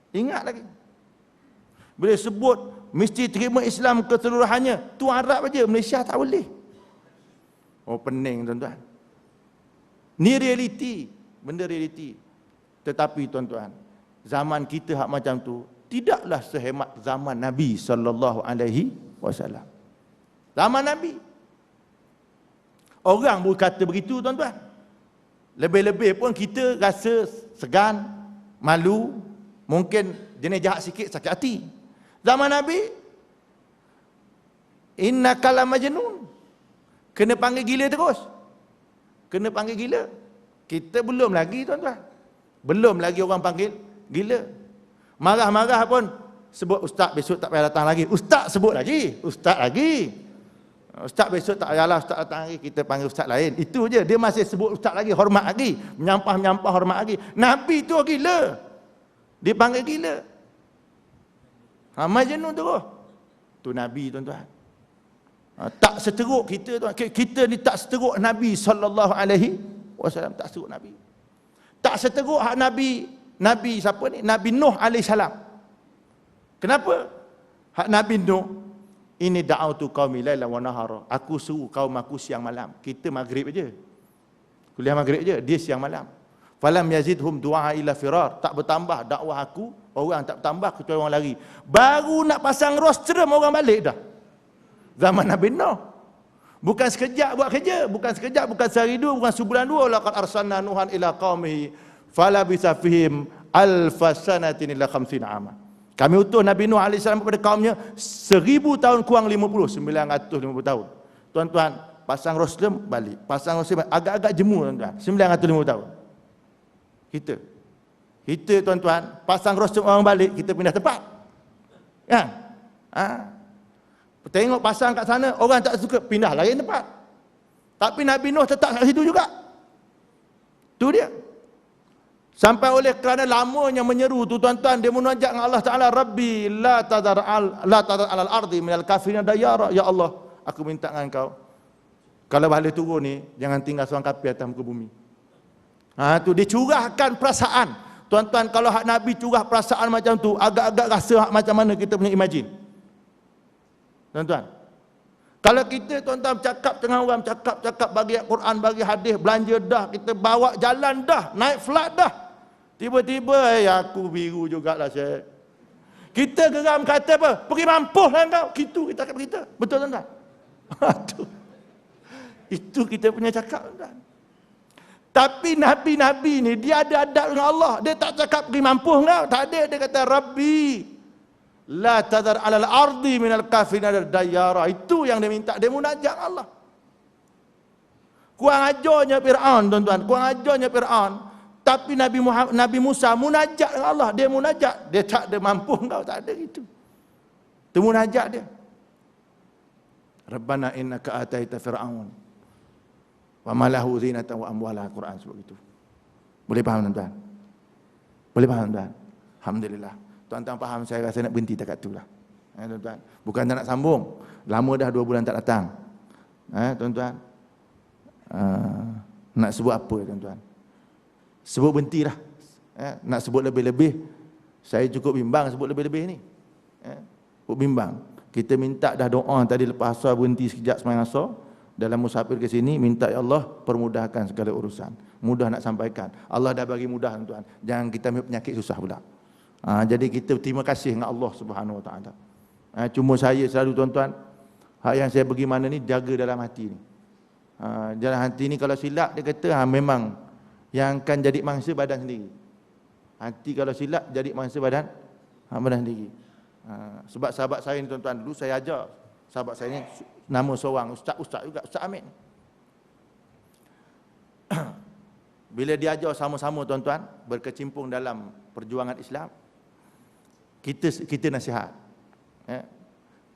[SPEAKER 1] Ingat lagi. Bila sebut mesti terima Islam keseluruhannya, tu Arab aja, Malaysia tak boleh. Oh, pening tuan-tuan. Ni realiti, benda realiti. Tetapi tuan-tuan, zaman kita hak macam tu tidaklah sehemat zaman Nabi sallallahu alaihi wasallam. Zaman Nabi orang berkata begitu tuan-tuan. Lebih-lebih pun kita rasa segan, malu, mungkin jenis jahat sikit, sakit hati. Zaman Nabi, innaka la majnun. Kena panggil gila terus. Kena panggil gila. Kita belum lagi tuan-tuan. Belum lagi orang panggil gila. Marah-marah pun sebut ustaz, besok tak payah datang lagi. Ustaz sebut lagi. Ustaz lagi. Ustaz besok tak payahlah ustaz datang lagi, kita panggil ustaz lain. Itu je, dia masih sebut ustaz lagi, hormat lagi. Menyampah-menyampah hormat lagi. Nabi tu gila. Dia panggil gila. Majnun terus. Tu Nabi tuan-tuan. Tak seteruk kita tuan. Kita ni tak seteruk Nabi sallallahu alaihi wasallam, tak seteruk Nabi. Tak seteruk hak Nabi siapa ni? Nabi Nuh alaihi salam. Kenapa? Hak Nabi Nuh, ini da'autu qaumi lailan wa nahara. Aku seru kaum aku siang malam. Kita maghrib aja. Kuliah maghrib aja, dia siang malam. Falam yazidhum du'a ila firar. Tak bertambah dakwah aku, orang tak bertambah kecuali orang lari. Baru nak pasang rostrum orang balik dah. Zaman Nabi Nuh. Bukan sekejap buat kerja, bukan sekejap, bukan sehari dua, bukan sebulan dua. Laqad arsalna nuhan ila qaumihi falabisa fihim alfasanatin illa 50 ama. Kami utus Nabi Nuh AS kepada kaumnya 1000 tahun kurang 50, 950 tahun. Tuan-tuan, pasang rostrum balik, pasang rostrum balik. Agak-agak jemu tuan-tuan, 950 tahun. Kita tuan-tuan, pasang rostrum orang balik, kita pindah tempat. Kan? Tengok pasang kat sana, orang tak suka, pindah lain tempat. Tapi Nabi Nuh tetap kat situ juga. Tu dia. Sampai oleh kerana lamanya menyeru tu tuan-tuan, dia munajat dengan Allah Ta'ala, Rabbi la tadar alal ardi minal kafirin dayara. Ya Allah, aku minta dengan kau, kalau balik turun ni, jangan tinggal seorang kafir atas muka bumi. Tu dia curahkan perasaan. Tuan-tuan, kalau hak Nabi curah perasaan macam tu, agak-agak rasa hak macam mana kita punya imagine. Tuan-tuan, kalau kita tuan-tuan cakap dengan orang, cakap bagi Quran, bagi hadis, belanja dah, kita bawa jalan dah, naik flight dah, tiba-tiba aku biru jugalah saya. Kita geram kata apa? Pergi mampus lah kau. Gitu kita cakap kita. Betul tuan-tuan? Itu kita punya cakap tuan-tuan. Tapi Nabi-Nabi ni dia ada adab dengan Allah. Dia tak cakap pergi mampus kau. Tak ada. Dia kata Rabbi la tadar alal ardi minal kafirin dayara. Itu yang dia minta. Dia munajat Allah. Kurang ajarnya Fir'aun tuan-tuan. Kurang ajarnya Fir'aun. Tapi Nabi Musa munajat dengan Allah. Dia munajat. Dia tak ada mampu kau. Tak ada gitu. Itu munajat dia. Rabbana innaka ataita Fir'aun wa malahu zinatan wa amwala. Quran sebut itu. Boleh faham tuan-tuan? Boleh faham tuan-tuan? Alhamdulillah. Tuan-tuan faham, saya rasa nak berhenti dekat tu lah. Tuan-tuan. Bukan tak nak sambung. Lama dah 2 bulan tak datang. Tuan-tuan. Nak sebut apa tuan-tuan? Sebut berhenti lah. Nak sebut lebih-lebih, saya cukup bimbang sebut lebih-lebih ni. Cukup bimbang. Kita minta dah doa tadi lepas asar, berhenti sekejap sembahyang asar. Dalam musafir ke sini, minta ya Allah permudahkan segala urusan. Mudah nak sampaikan. Allah dah bagi mudah tuan-tuan. Jangan kita ambil penyakit susah pula. Jadi kita terima kasih dengan Allah Subhanahu Wa Taala. Cuma saya selalu tuan-tuan, Hak yang saya pergi mana ni, jaga dalam hati ni. Dalam hati ni kalau silap, dia kata memang yang akan jadi mangsa badan sendiri. Hati kalau silap, jadi mangsa badan sendiri. Sebab sahabat saya ni tuan-tuan, dulu saya ajar sahabat saya ni, nama seorang ustaz juga, Ustaz Amin. Bila dia ajar sama-sama tuan-tuan, berkecimpung dalam perjuangan Islam, kita nasihat.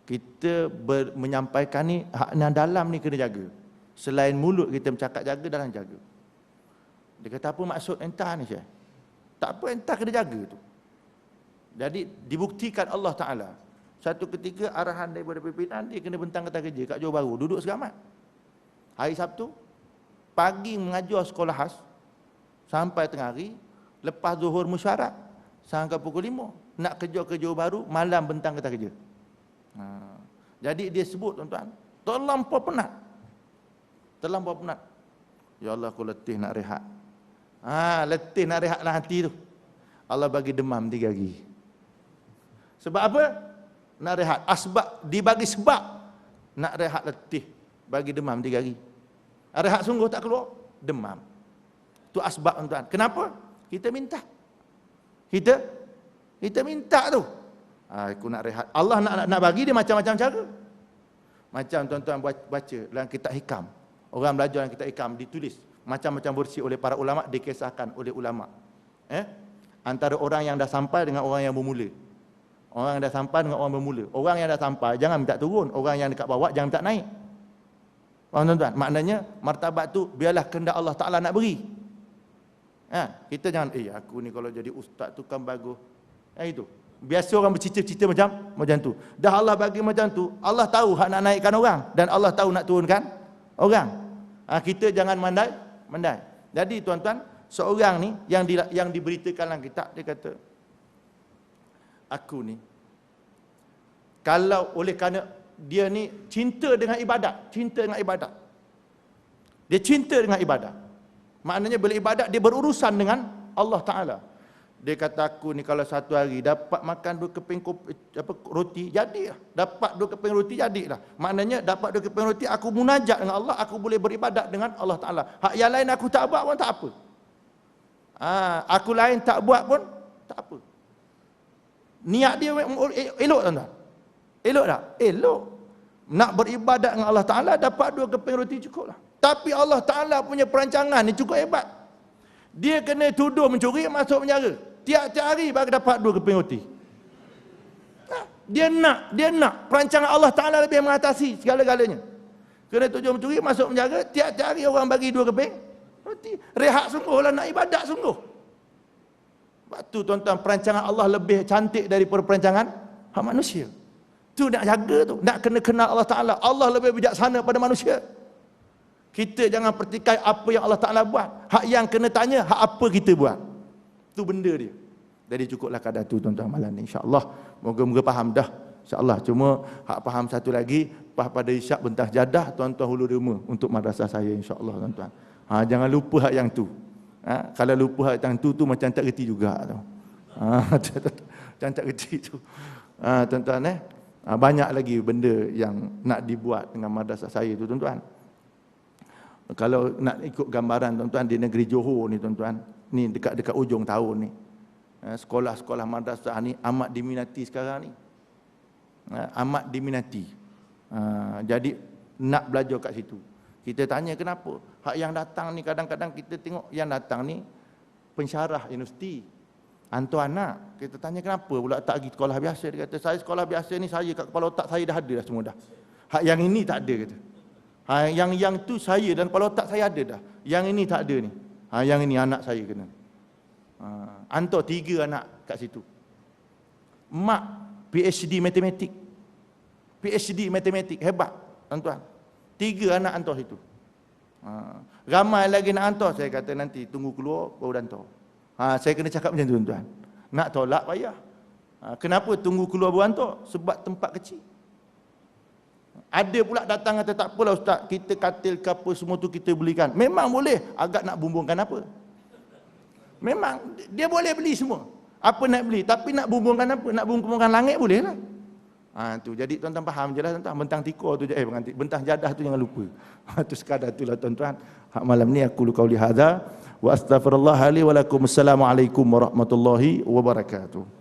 [SPEAKER 1] Kita menyampaikan ni, hak yang dalam ni kena jaga. Selain mulut kita bercakap jaga, dalam jaga. Dia kata, apa maksud entah ni Syekh? Tak apa, entah kena jaga tu. Jadi dibuktikan Allah Ta'ala. Satu ketika arahan daripada pimpinan, dia kena bentang kata kerja kat Johor Bahru, duduk seramat. Hari Sabtu, pagi mengajar sekolah khas, sampai tengah hari, lepas zuhur mesyuarat, sampai pukul 5, nak kerja ke Johor Bahru, malam bentang kata kerja. Jadi dia sebut tuan-tuan, terlampau penat. Terlampau penat. Ya Allah, aku letih nak rehat. Letih nak rehatlah hati tu. Allah bagi demam 3 hari. Sebab apa? Nak rehat. Dibagi sebab nak rehat letih. Bagi demam 3 hari. Rehat sungguh tak keluar, demam. Tu asbab tuan-tuan. Kenapa? Kita minta. Kita minta tu. Aku nak rehat. Allah nak bagi dia macam-macam cara. Macam tuan-tuan baca dalam kitab hikam. Orang belajar dalam kitab hikam ditulis macam-macam versi oleh para ulama, dikisahkan oleh ulama. Antara orang yang dah sampai dengan orang yang bermula. Orang yang dah sampai dengan orang bermula. Orang yang dah sampai jangan minta turun, orang yang dekat bawah jangan minta naik. Faham tuan-tuan? Maknanya martabat tu biarlah kehendak Allah Taala nak beri. Kita jangan aku ni kalau jadi ustaz tu kan bagus. Itu. Biasa orang bercita-cita macam tu. Dah Allah bagi macam tu, Allah tahu hak nak naikkan orang dan Allah tahu nak turunkan orang. Kita jangan mandai. Jadi tuan-tuan, seorang ni yang diberitakan dalam kitab, dia kata, aku ni kalau oleh kerana dia ni cinta dengan ibadat. Dia cinta dengan ibadat. Maknanya bila ibadat dia berurusan dengan Allah Taala. Dia kata, aku ni kalau satu hari dapat makan 2 keping roti, jadilah. Dapat 2 keping roti, jadilah. Maknanya dapat 2 keping roti, aku munajat dengan Allah, aku boleh beribadat dengan Allah Ta'ala. Hak yang lain aku tak buat pun tak apa. Aku lain tak buat pun tak apa. Niat dia elok tuan-tuan. Elok tak? Elok. Nak beribadat dengan Allah Ta'ala, dapat 2 keping roti cukup lah. Tapi Allah Ta'ala punya perancangan ni cukup hebat. Dia kena tuduh mencuri, masuk penjara. Tiap-tiap hari baru dapat 2 keping roti. Dia nak. Perancangan Allah Ta'ala lebih mengatasi segala-galanya. Kena tuduh mencuri, masuk penjara. Tiap-tiap hari orang bagi 2 keping roti. Rehat sungguh lah, nak ibadat sungguh. Sebab tu tuan-tuan, perancangan Allah lebih cantik daripada perancangan hak manusia. Tu nak jaga tu. Nak kena kenal Allah Ta'ala. Allah lebih bijaksana pada manusia. Kita jangan pertikai apa yang Allah Ta'ala buat. Hak yang kena tanya, hak apa kita buat. Itu benda dia. Jadi cukuplah kadar tu tuan-tuan malam ni, insya-Allah. Moga-moga faham dah, insya-Allah. Cuma hak faham satu lagi, pada isyak bentang jadah tuan-tuan hulu derma untuk madrasah saya, insya-Allah tuan-tuan. Jangan lupa hak yang tu. Kalau lupa hak yang tu macam tak reti juga tu. Macam tak reti tu. Tuan-tuan banyak lagi benda yang nak dibuat dengan madrasah saya tu tuan-tuan. Kalau nak ikut gambaran tuan-tuan di negeri Johor ni tuan-tuan, ni dekat ujung tahun ni, sekolah-sekolah madrasah ni amat diminati sekarang ni, amat diminati. Jadi nak belajar kat situ. Kita tanya kenapa? Hak yang datang ni kadang-kadang kita tengok yang datang ni pensyarah universiti, hantu anak. Kita tanya kenapa pula tak pergi sekolah biasa? Dia kata saya sekolah biasa ni saya kat kepala otak saya dah ada dah semua dah. Hak yang ini tak ada kata. Yang tu saya dan kepala otak saya ada dah. Yang ini tak ada ni. Yang ini anak saya kena. Hantar 3 anak kat situ. Mak PhD matematik. PhD matematik hebat tuan-tuan. 3 anak hantar situ. Ramai lagi nak hantar. Saya kata nanti tunggu keluar baru hantar. Saya kena cakap macam tu tuan-tuan. Nak tolak payah. Kenapa tunggu keluar baru hantar? Sebab tempat kecil. Ada pula datang kata tak apalah ustaz, kita katil ke apa semua tu kita belikan. Memang boleh, agak nak bumbungkan apa? Memang dia boleh beli semua. Apa nak beli, tapi nak bumbungkan apa? Nak bumbungkan langit boleh lah. Tu jadi tuan-tuan faham jelas tuan-tuan, bentang tiko tu bentang jadah tu jangan lupa. Tu sekadar itulah tuan-tuan. Hak malam ni aku qauli hadza wa astaghfirullah li wa lakum. Assalamualaikum warahmatullahi wabarakatuh.